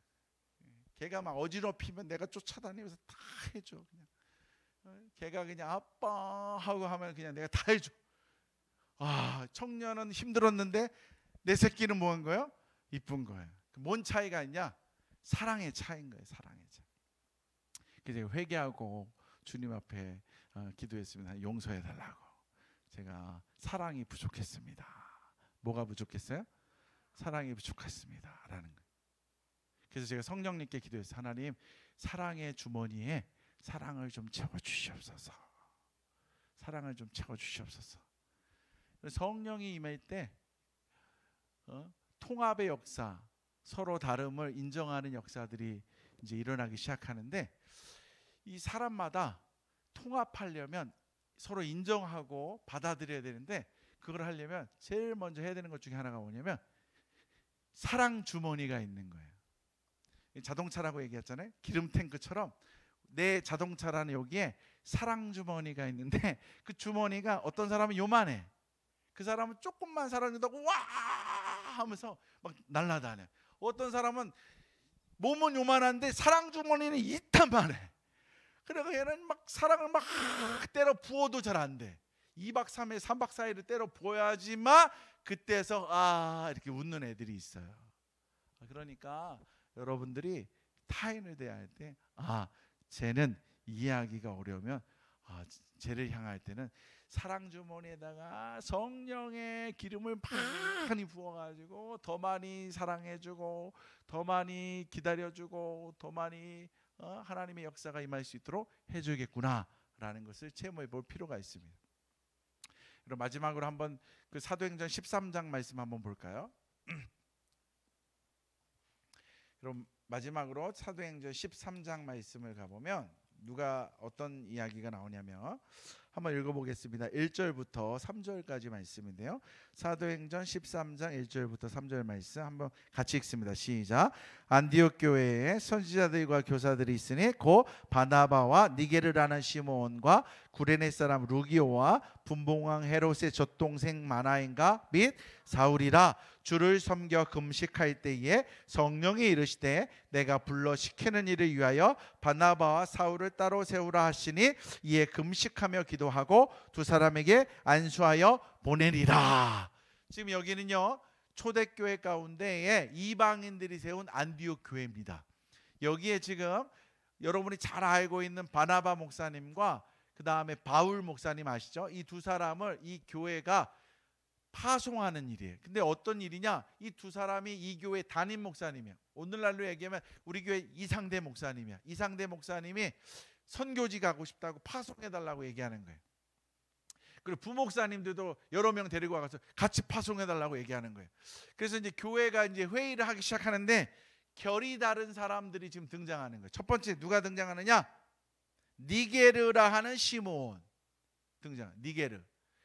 걔가 막 어지럽히면 내가 쫓아다니면서 다 해줘. 그냥 걔가 그냥 아빠 하고 하면 그냥 내가 다 해줘. 청년은 힘들었는데 내 새끼는 뭐한 거예요? 이쁜 거예요. 뭔 차이가 있냐? 사랑의 차이인 거예요. 사랑의 차이. 그래서 제가 회개하고 주님 앞에 기도했습니다. 용서해 달라고. 제가 사랑이 부족했습니다. 뭐가 부족했어요? 사랑이 부족했습니다 라는 거예요. 그래서 제가 성령님께 기도했어요. 하나님, 사랑의 주머니에 사랑을 좀 채워주시옵소서. 사랑을 좀 채워주시옵소서. 성령이 임할 때 통합의 역사, 서로 다름을 인정하는 역사들이 이제 일어나기 시작하는데, 이 사람마다 통합하려면 서로 인정하고 받아들여야 되는데, 그걸 하려면 제일 먼저 해야 되는 것 중에 하나가 뭐냐면 사랑 주머니가 있는 거예요. 자동차라고 얘기했잖아요. 기름 탱크처럼 내 자동차라는 여기에 사랑 주머니가 있는데, 그 주머니가 어떤 사람은 요만해. 그 사람은 조금만 사랑한다고 와 하면서 막 날아다녀. 어떤 사람은 몸은 요만한데 사랑 주머니는 이딴만해. 그래서 얘는 막 사랑을 막 때려 부어도 잘 안 돼. 2박 3일 3박 4일을 때려 부어야지만 그때서 이렇게 웃는 애들이 있어요. 그러니까 여러분들이 타인을 대할 때 쟤는 이해하기가 어려우면 쟤를 향할 때는 사랑 주머니에다가 성령의 기름을 많이 부어가지고 더 많이 사랑해주고 더 많이 기다려주고 더 많이 하나님의 역사가 임할 수 있도록 해주겠구나라는 것을 체험해 볼 필요가 있습니다. 그럼 마지막으로 한번 그 사도행전 13장 말씀 한번 볼까요? 그럼 마지막으로 사도행전 13장 말씀을 가보면 누가 어떤 이야기가 나오냐면 한번 읽어보겠습니다. 1절부터 3절까지 말씀인데요. 사도행전 13장 1절부터 3절 말씀 한번 같이 읽습니다. 시작. 안디옥 교회에 선지자들과 교사들이 있으니 곧 바나바와 니게르라는 시므온과 구레네 사람 루기오와 분봉왕 헤롯의 젖동생 마나엔과 및 사울이라. 주를 섬겨 금식할 때에 성령이 이르시되 내가 불러 시키는 일을 위하여 바나바와 사울을 따로 세우라 하시니 이에 금식하며 기도하고 두 사람에게 안수하여 보내리라. 지금 여기는요, 초대교회 가운데에 이방인들이 세운 안디옥 교회입니다. 여기에 지금 여러분이 잘 알고 있는 바나바 목사님과 그 다음에 바울 목사님 아시죠? 이 두 사람을 이 교회가 파송하는 일이에요. 근데 어떤 일이냐? 이 두 사람이 이 교회 담임 목사님이에요. 오늘날로 얘기하면 우리 교회 이상대 목사님이야. 이상대 목사님이 선교지 가고 싶다고 파송해달라고 얘기하는 거예요. 그리고 부목사님들도 여러 명 데리고 와서 같이 파송해달라고 얘기하는 거예요. 그래서 이제 교회가 이제 회의를 하기 시작하는데 결이 다른 사람들이 지금 등장하는 거예요. 첫 번째 누가 등장하느냐? 니게르라 하는 시므온 등장. 니게르.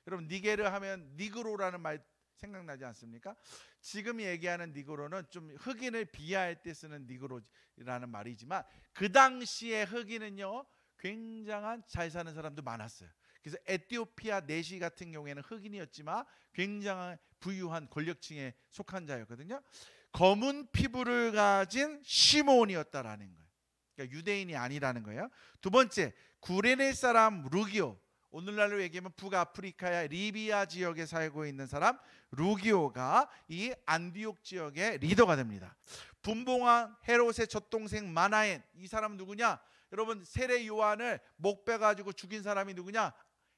여러분 니게르 하면 니그로라는 말 생각나지 않습니까? 지금 얘기하는 니그로는 좀 흑인을 비하할 때 쓰는 니그로라는 말이지만 그 당시에 흑인은요 굉장한 잘 사는 사람도 많았어요. 그래서 에티오피아 내시 같은 경우에는 흑인이었지만 굉장한 부유한 권력층에 속한 자였거든요. 검은 피부를 가진 시므온이었다라는 거예요. 그러니까 유대인이 아니라는 거예요. 두 번째 구레네 사람 루기오. 오늘날로 얘기하면 북아프리카의 리비아 지역에 살고 있는 사람 루기오가 이 안디옥 지역의 리더가 됩니다. 분봉왕 헤롯의 젖동생 마나엔. 이 사람 누구냐? 여러분 세례 요한을 목 빼가지고 죽인 사람이 누구냐?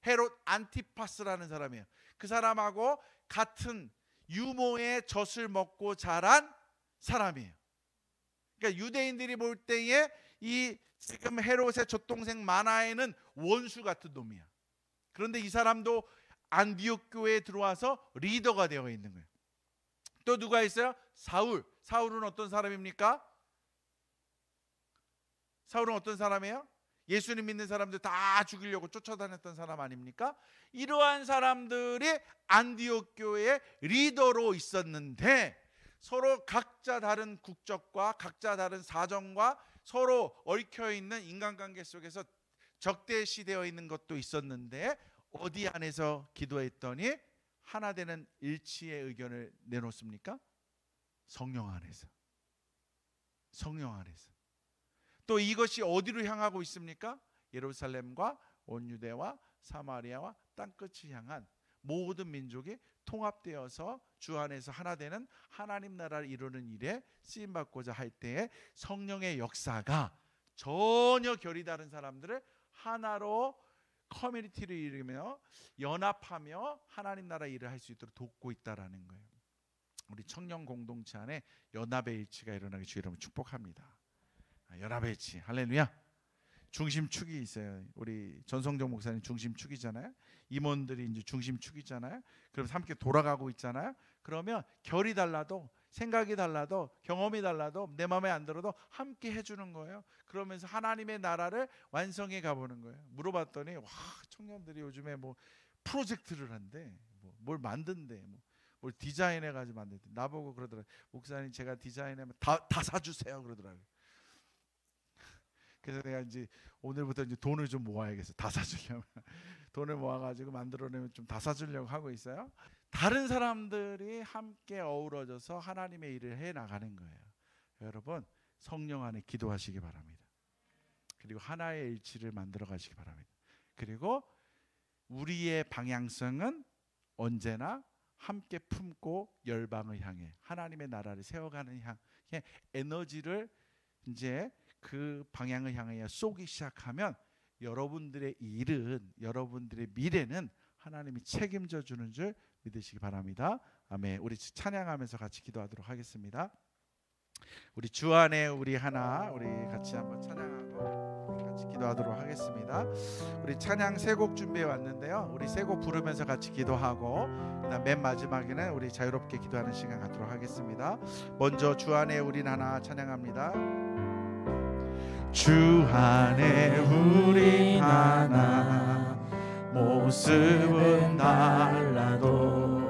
헤롯 안티파스라는 사람이에요. 그 사람하고 같은 유모의 젖을 먹고 자란 사람이에요. 그러니까 유대인들이 볼 때에 이 지금 헤롯의 젖동생 마나엔은 원수 같은 놈이야. 그런데 이 사람도 안디옥 교회에 들어와서 리더가 되어 있는 거예요. 또 누가 있어요? 사울. 사울은 어떤 사람입니까? 사울은 어떤 사람이에요? 예수님 믿는 사람들 다 죽이려고 쫓아다녔던 사람 아닙니까? 이러한 사람들이 안디옥 교회의 리더로 있었는데 서로 각자 다른 국적과 각자 다른 사정과 서로 얽혀있는 인간관계 속에서 적대시되어 있는 것도 있었는데 어디 안에서 기도했더니 하나 되는 일치의 의견을 내놓습니까? 성령 안에서. 성령 안에서. 또 이것이 어디로 향하고 있습니까? 예루살렘과 온 유대와 사마리아와 땅끝을 향한 모든 민족이 통합되어서 주 안에서 하나 되는 하나님 나라를 이루는 일에 쓰임 받고자 할 때에 성령의 역사가 전혀 결이 다른 사람들을 하나로 커뮤니티를 이루며 연합하며 하나님 나라 일을 할 수 있도록 돕고 있다라는 거예요. 우리 청년 공동체 안에 연합의 일치가 일어나기 주 이름으로 축복합니다. 연합의 일치, 할렐루야. 중심축이 있어요. 우리 전성정 목사님 중심축이잖아요. 임원들이 이제 중심축이잖아요. 그럼 함께 돌아가고 있잖아요. 그러면 결이 달라도, 생각이 달라도, 경험이 달라도, 내 마음에 안 들어도 함께 해주는 거예요. 그러면서 하나님의 나라를 완성해 가보는 거예요. 물어봤더니 와, 청년들이 요즘에 뭐 프로젝트를 한대, 뭘 만든대, 뭘 디자인해가지고 만든대. 나보고 그러더라고요. 목사님, 제가 디자인하면 다 사주세요 그러더라고요. 그래서 내가 이제 오늘부터 이제 돈을 좀 모아야겠어. 다 사주려면 돈을 모아가지고 만들어내면 좀 다 사주려고 하고 있어요. 다른 사람들이 함께 어우러져서 하나님의 일을 해 나가는 거예요. 여러분, 성령 안에 기도하시기 바랍니다. 그리고 하나의 일치를 만들어 가시기 바랍니다. 그리고 우리의 방향성은 언제나 함께 품고 열방을 향해 하나님의 나라를 세워가는 향해 에너지를 이제 그 방향을 향하여 쏘기 시작하면 여러분들의 일은, 여러분들의 미래는 하나님이 책임져 주는 줄 믿으시기 바랍니다. 아멘. 우리 찬양하면서 같이 기도하도록 하겠습니다. 우리 주 안에 우리 하나, 우리 같이 한번 찬양하고 같이 기도하도록 하겠습니다. 우리 찬양 세 곡 준비해 왔는데요. 우리 세 곡 부르면서 같이 기도하고 그다음 맨 마지막에는 우리 자유롭게 기도하는 시간 갖도록 하겠습니다. 먼저 주 안에 우린 하나 찬양합니다. 주 안에 우린 하나, 모습은 달라도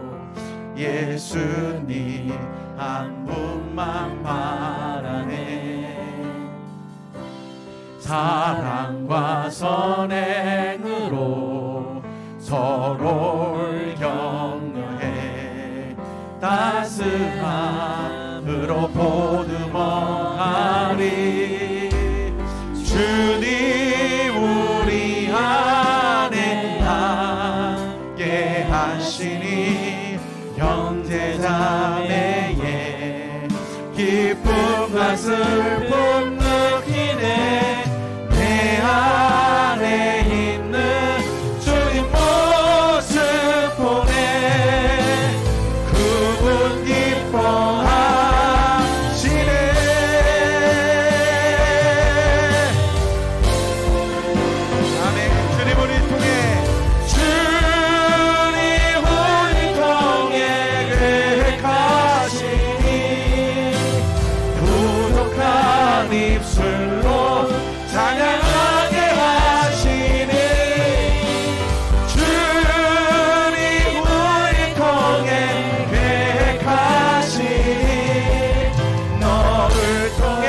예수님 한 분만 바라네. 사랑과 선행으로 서로를 격려해 따스함으로 보듬어가리. 주님 우리 안에 함께 하시니 형제자매의 기쁨과 슬픔 느끼네. 내 안에 있는 주님 모습 보네. 그분 기뻐하시네. 입술로 찬양하게 하시네. 주님 우리 통해 계획하시니 너를 통해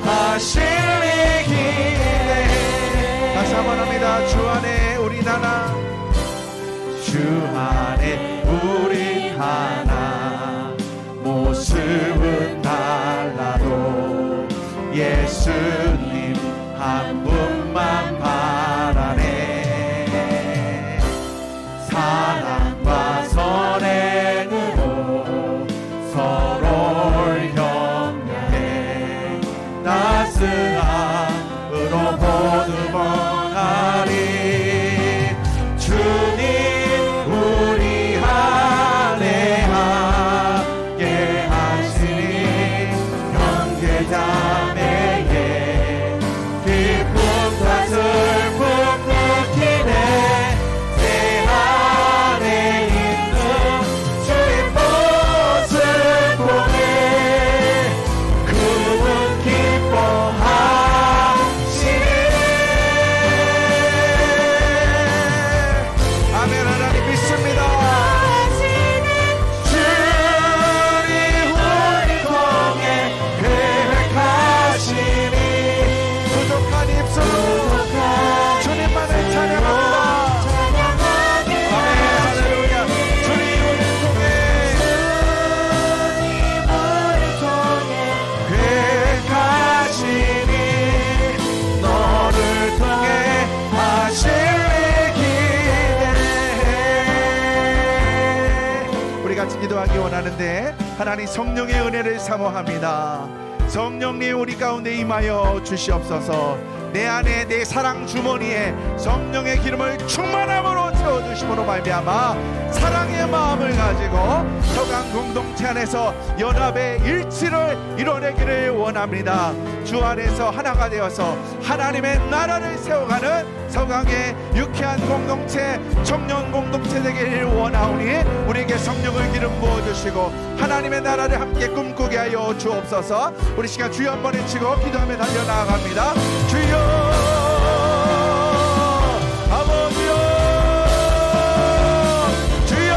하실 일 기대해. 다시 한번 합니다. 주 안에 우리 하나, 주 안에 우리 하나, 모습은 달라도 예수님 한 분만 바라네. 사랑과 선행으로 서로를 격려해 따스함으로 보듬어가리. 주님 우리 안에 함께 하시니 형제자매의 같이 기도하기 원하는데, 하나님 성령의 은혜를 사모합니다. 성령님 우리 가운데 임하여 주시옵소서. 내 안에 내 사랑 주머니에 성령의 기름을 충만함으로 채워주심으로 말미암아 사랑의 마음을 가지고 서강 공동체 안에서 연합의 일치를 이뤄내기를 원합니다. 주 안에서 하나가 되어서 하나님의 나라를 세워가는 서강의 유쾌한 공동체, 청년 공동체 되기를 원하오니 우리에게 성령을 기름 부어주시고 하나님의 나라를 함께 꿈꾸게 하여 주옵소서. 우리 시간 주여 한번 외치고 기도하며 달려나갑니다. 주여 아버지여, 주여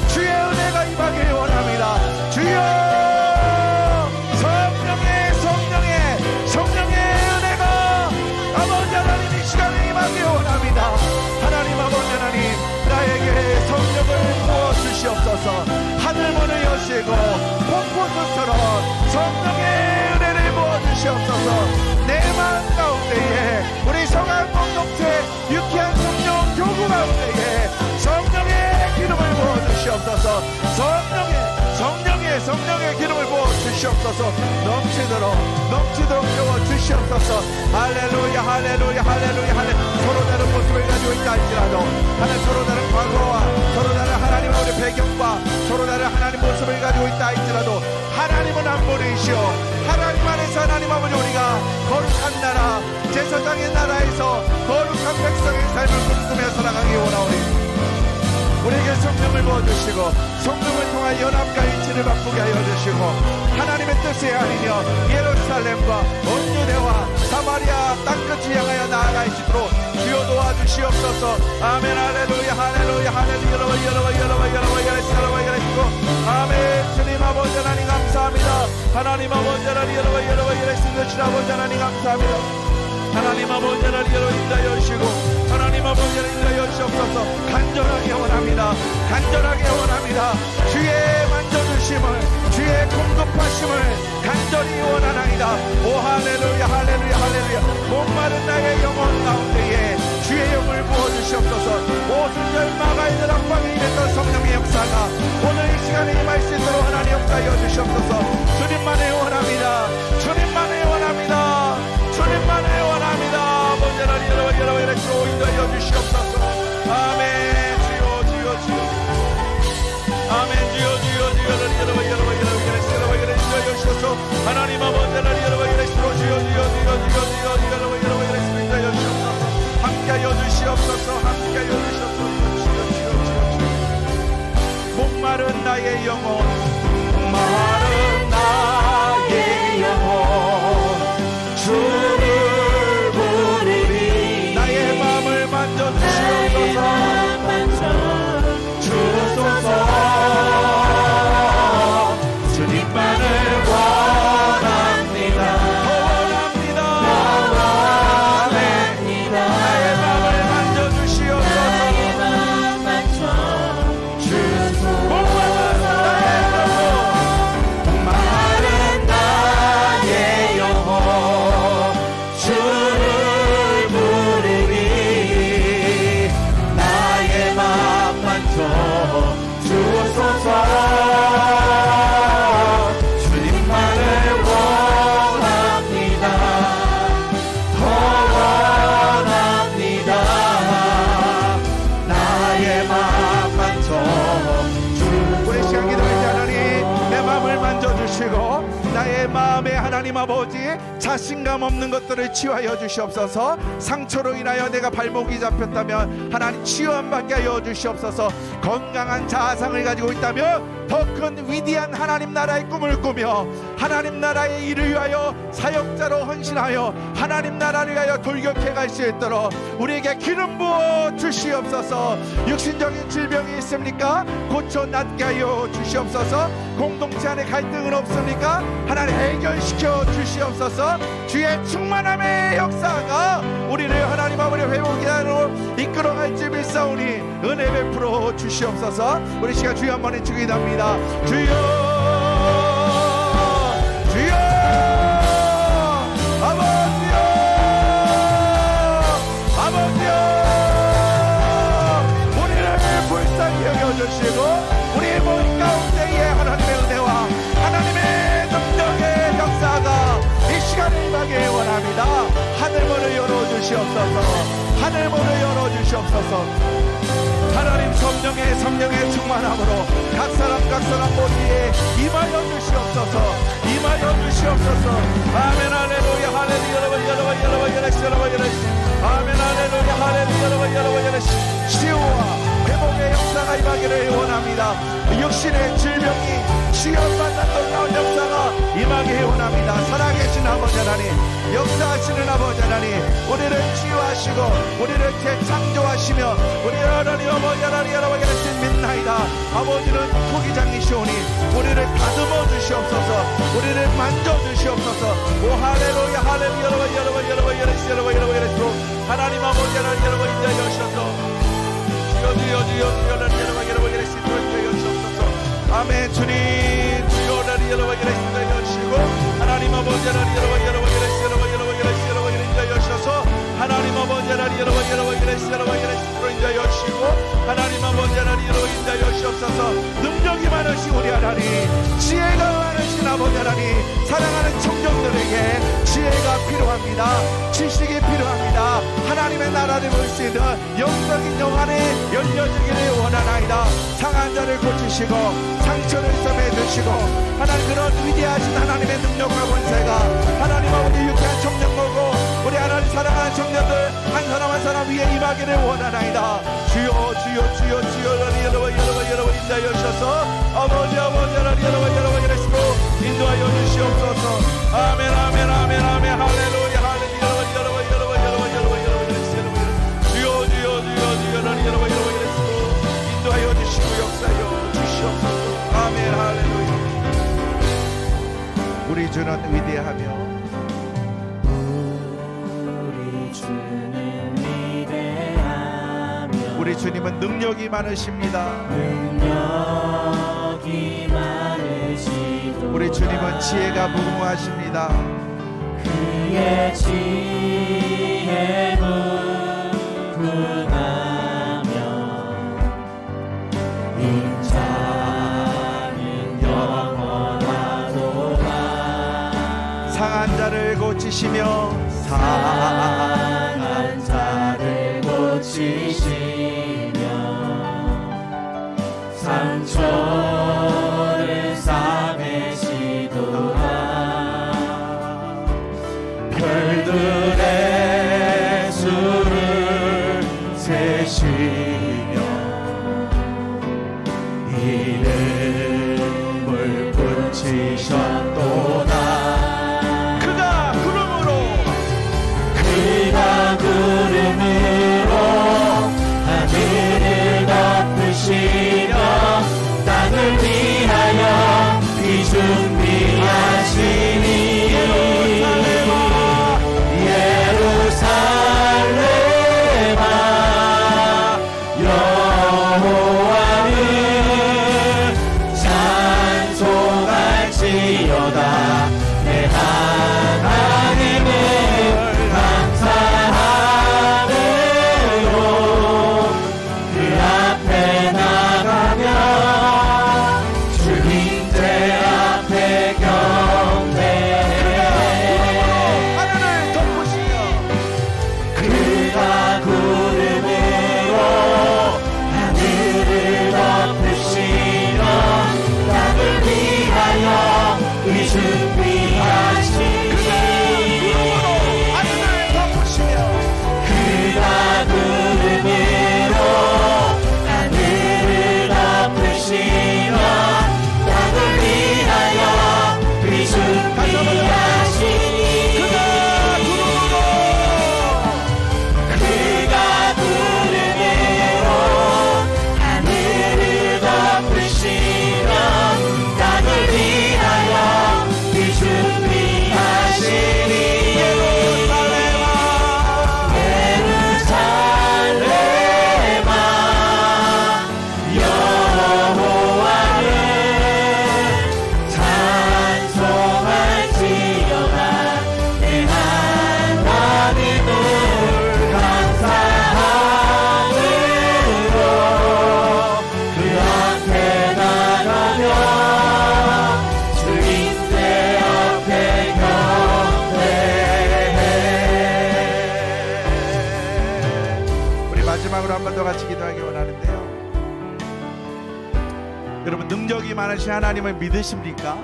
주의 은혜가 임하길 원합니다. 주여 성령의 은혜가 아버지 하나님 이 시간에 임하길 원합니다. 하나님 아버지 하나님, 나에게 성령을 부어주시옵소서. 하늘문을 여시고 폭포수처럼 성령의 은혜를 부어주시옵소서. 내 마음 가운데에 우리 성안 공동체 유쾌한 성령 교구 가운데에 성령의 기름을 부어주시옵소서. 성령의 기름을 부어주시옵소서. 넘치도록 채워주시옵소서. 할렐루야 할렐루야 할렐루야 할렐루야. 서로 다른 모습을 가지고 있다 할지라도 하나님, 서로 다른 과거와 서로 다른 하나님의 우리 배경과 서로 다른 하나님 모습을 가지고 있다 할지라도 하나님은 한 분이시오. 하나님 안에서 하나님 아버지 우리가 거룩한 나라, 제사장의 나라에서 거룩한 백성의 삶을 꿈꾸며 살아가기 원하오니 우리에게 성령을 부어주시고 성령을 통한 연합과 일치를 바꾸게 하여 주시고 하나님의 뜻에 아니며 예루살렘과 온 유대와 사마리아 땅끝을 향하여 나아갈 수 있도록 주여 도와주시옵소서. 아멘. 할렐루야 할렐루야 할렐루야. 아멘. 주님 아버지 하나님 감사합니다. 하나님 아버지 하나님 아버지 하나님 감사합니다. 하나님 아버지 하나님 인도하여 주시고 하나님 아버지 하나님 인도하여 주시옵소서. 간절하게 원합니다. 주의 만져주심을, 주의 공급하심을 간절히 원하나이다. 오 할렐루야 할렐루야 할렐루야. 목마른 나의 영혼 가운데에 주의 영을 부어주시옵소서. 오순절 마가이들 앞방에 임했던 성령의 역사가 오늘 이 시간에 임할 수 있도록 하나님 역사하여 주시옵소서. 주님만을 원합니다. 주님만을 원합니다. 아버지 하나님 여러분 인도하여 주시옵소서. 아멘. 주여 아멘. 주여 인도하여 주시옵소서. 하나님 아버지 하나님 여러분 인도하여 주시옵소서. 함께하여 주시옵소서. 목마른 나의 영혼, 주를 부르리. 나의 마음을 만져주시옵소서. 주님만을 원합니다. 나의 마음을 만져주시옵소서. 목마른 나의 영혼 주를 부르리. 나의 맘 만져 주소서. 주님만을 원합니다. 더 원합니다. 나의 맘 만져 주. 우리 시간 기도할 때 하나님 내 마음을 만져주시고 나의 마음에 하나님 아버지 자신감 없는 것들을 치유하여 주시옵소서. 상처로 인하여 내가 발목이 잡혔다면 하나님 치유함받게 하여 주시옵소서. 건강한 자아상을 가지고 있다면 더 큰 위대한 하나님 나라의 꿈을 꾸며 하나님 나라의 일을 위하여 사역자로 헌신하여 하나님 나라를 위하여 돌격해 갈 수 있도록 우리에게 기름 부어 주시옵소서. 육신적인 질병이 있습니까? 고쳐 낫게 하여 주시옵소서. 공동체 안에 갈등은 없습니까? 하나님 해결시켜 주시옵소서. 주의 충만함의 역사가 우리를 하나님 아버지 회복하로 이끌어갈 줄 믿사오니 은혜 베풀어 주시옵소서. 우리 시간 주여 한번 외치고 기도합니다. 주여 아버지여 우리를 불쌍히 여겨주시고 주시옵소서. 하늘 문을 열어주시옵소서. 하나님 성령의 충만함으로 각 사람 모두에 임하여 주시옵소서. 임하여 주시옵소서. 아멘 할렐루야 할렐루야 여러분 아멘 할렐루야 할렐루야 여러분 치유와 회복의 역사가 임하기를 원합니다. 육신의 질병이 치유받는 놀라운 역사가 임하기 원합니다. 살아계신 아버지 하나님, 역사하시는 아버지 하나님, 우리를 치유하시고 우리를 재창조하시며 우리 하나님 아버지 하나님 여러분의 믿나이다. 아버지는 토기장이시오니 우리를 다듬어 주시옵소서. 우리를 만져 주시옵소서. 오 할렐루야 할렐루야 여러분 하나님 아버지 하나님 여러분 인자해 주셔서 아멘. 주님 주여 여러분 인자하시고 하나님 아버지 하나님 여러분 인자하셔서 하나님 아버지 하나님 여러분 인자하시고 하나님 아버지 하나님 여러분 인자하시옵소서. 능력이 많으신 우리 하나님, 지혜가 많으신 아버지 하나님, 사랑하는 청년들에게 지혜가 필요합니다. 지식이 필요합니다. 하나님의 나라를 볼 수 있는 영적인 영안이 열려지기를 원하나이다. 상한 자를 고치시고 상처를 써매주시고 하나님 그런 위대하신 하나님의 능력과 권세가 하나님 아버지 유쾌한 청년 보고 우리 하나님 사랑하는 청년들 한 사람 한 사람 위에 임하기를 원하나이다. 주여 여러분 인자하여 주셔서 아버지 하나님 여러분 이러시고 인도하여 주시옵소서. 아멘 할렐루야 여러분 인도하여 주시고 역사하여 주시옵소서. 아멘 할렐루야. 우리 주는 위대하며 우리 주님은 능력이 많으십니다. 우리 주님은 지혜가 무궁하십니다. 그의 지혜 무궁하며 인자는 영원하도다. 상한 자를 고치시며 상한 자를 고치시며 상처를 싸매시도다. 별들의 수를 세시며 이름을 붙이셨도다. 그가 구름으로 하늘을 덮으시며 땅을 위하여 비 준비하시니 예루살렘아 마지막으로 한 번 더 같이 기도하기 원하는데요. 여러분, 능력이 많으신 하나님을 믿으십니까?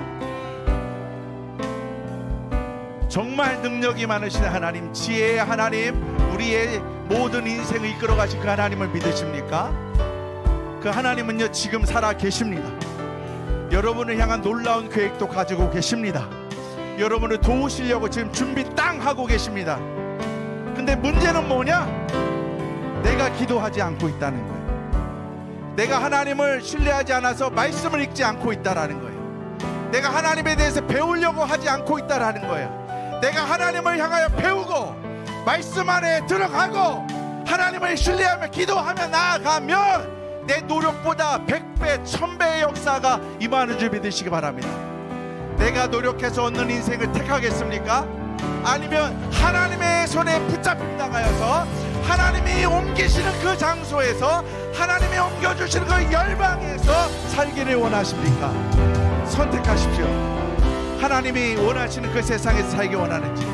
정말 능력이 많으신 하나님, 지혜의 하나님, 우리의 모든 인생을 이끌어 가신 그 하나님을 믿으십니까? 그 하나님은요, 지금 살아 계십니다. 여러분을 향한 놀라운 계획도 가지고 계십니다. 여러분을 도우시려고 지금 준비 땅 하고 계십니다. 근데 문제는 뭐냐? 내가 기도하지 않고 있다는 거예요. 내가 하나님을 신뢰하지 않아서 말씀을 읽지 않고 있다라는 거예요. 내가 하나님에 대해서 배우려고 하지 않고 있다라는 거예요. 내가 하나님을 향하여 배우고 말씀 안에 들어가고 하나님을 신뢰하며 기도하며 나아가면 내 노력보다 100배 1000배의 역사가 임하는 줄 믿으시기 바랍니다. 내가 노력해서 얻는 인생을 택하겠습니까? 아니면 하나님의 손에 붙잡힘 당하여서 하나님이 옮기시는 그 장소에서 하나님이 옮겨주시는 그 열방에서 살기를 원하십니까? 선택하십시오. 하나님이 원하시는 그 세상에서 살기 원하는지,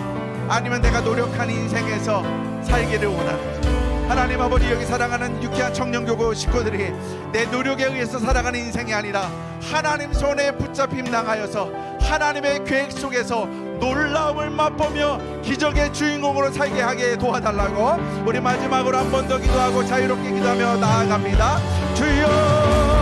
아니면 내가 노력한 인생에서 살기를 원하는지. 하나님 아버지, 여기 사랑하는 유쾌한 청년교구 식구들이 내 노력에 의해서 살아가는 인생이 아니라 하나님 손에 붙잡힘 당하여서 하나님의 계획 속에서 놀라움을 맛보며 기적의 주인공으로 살게 하게 도와달라고 우리 마지막으로 한 번 더 기도하고 자유롭게 기도하며 나아갑니다. 주여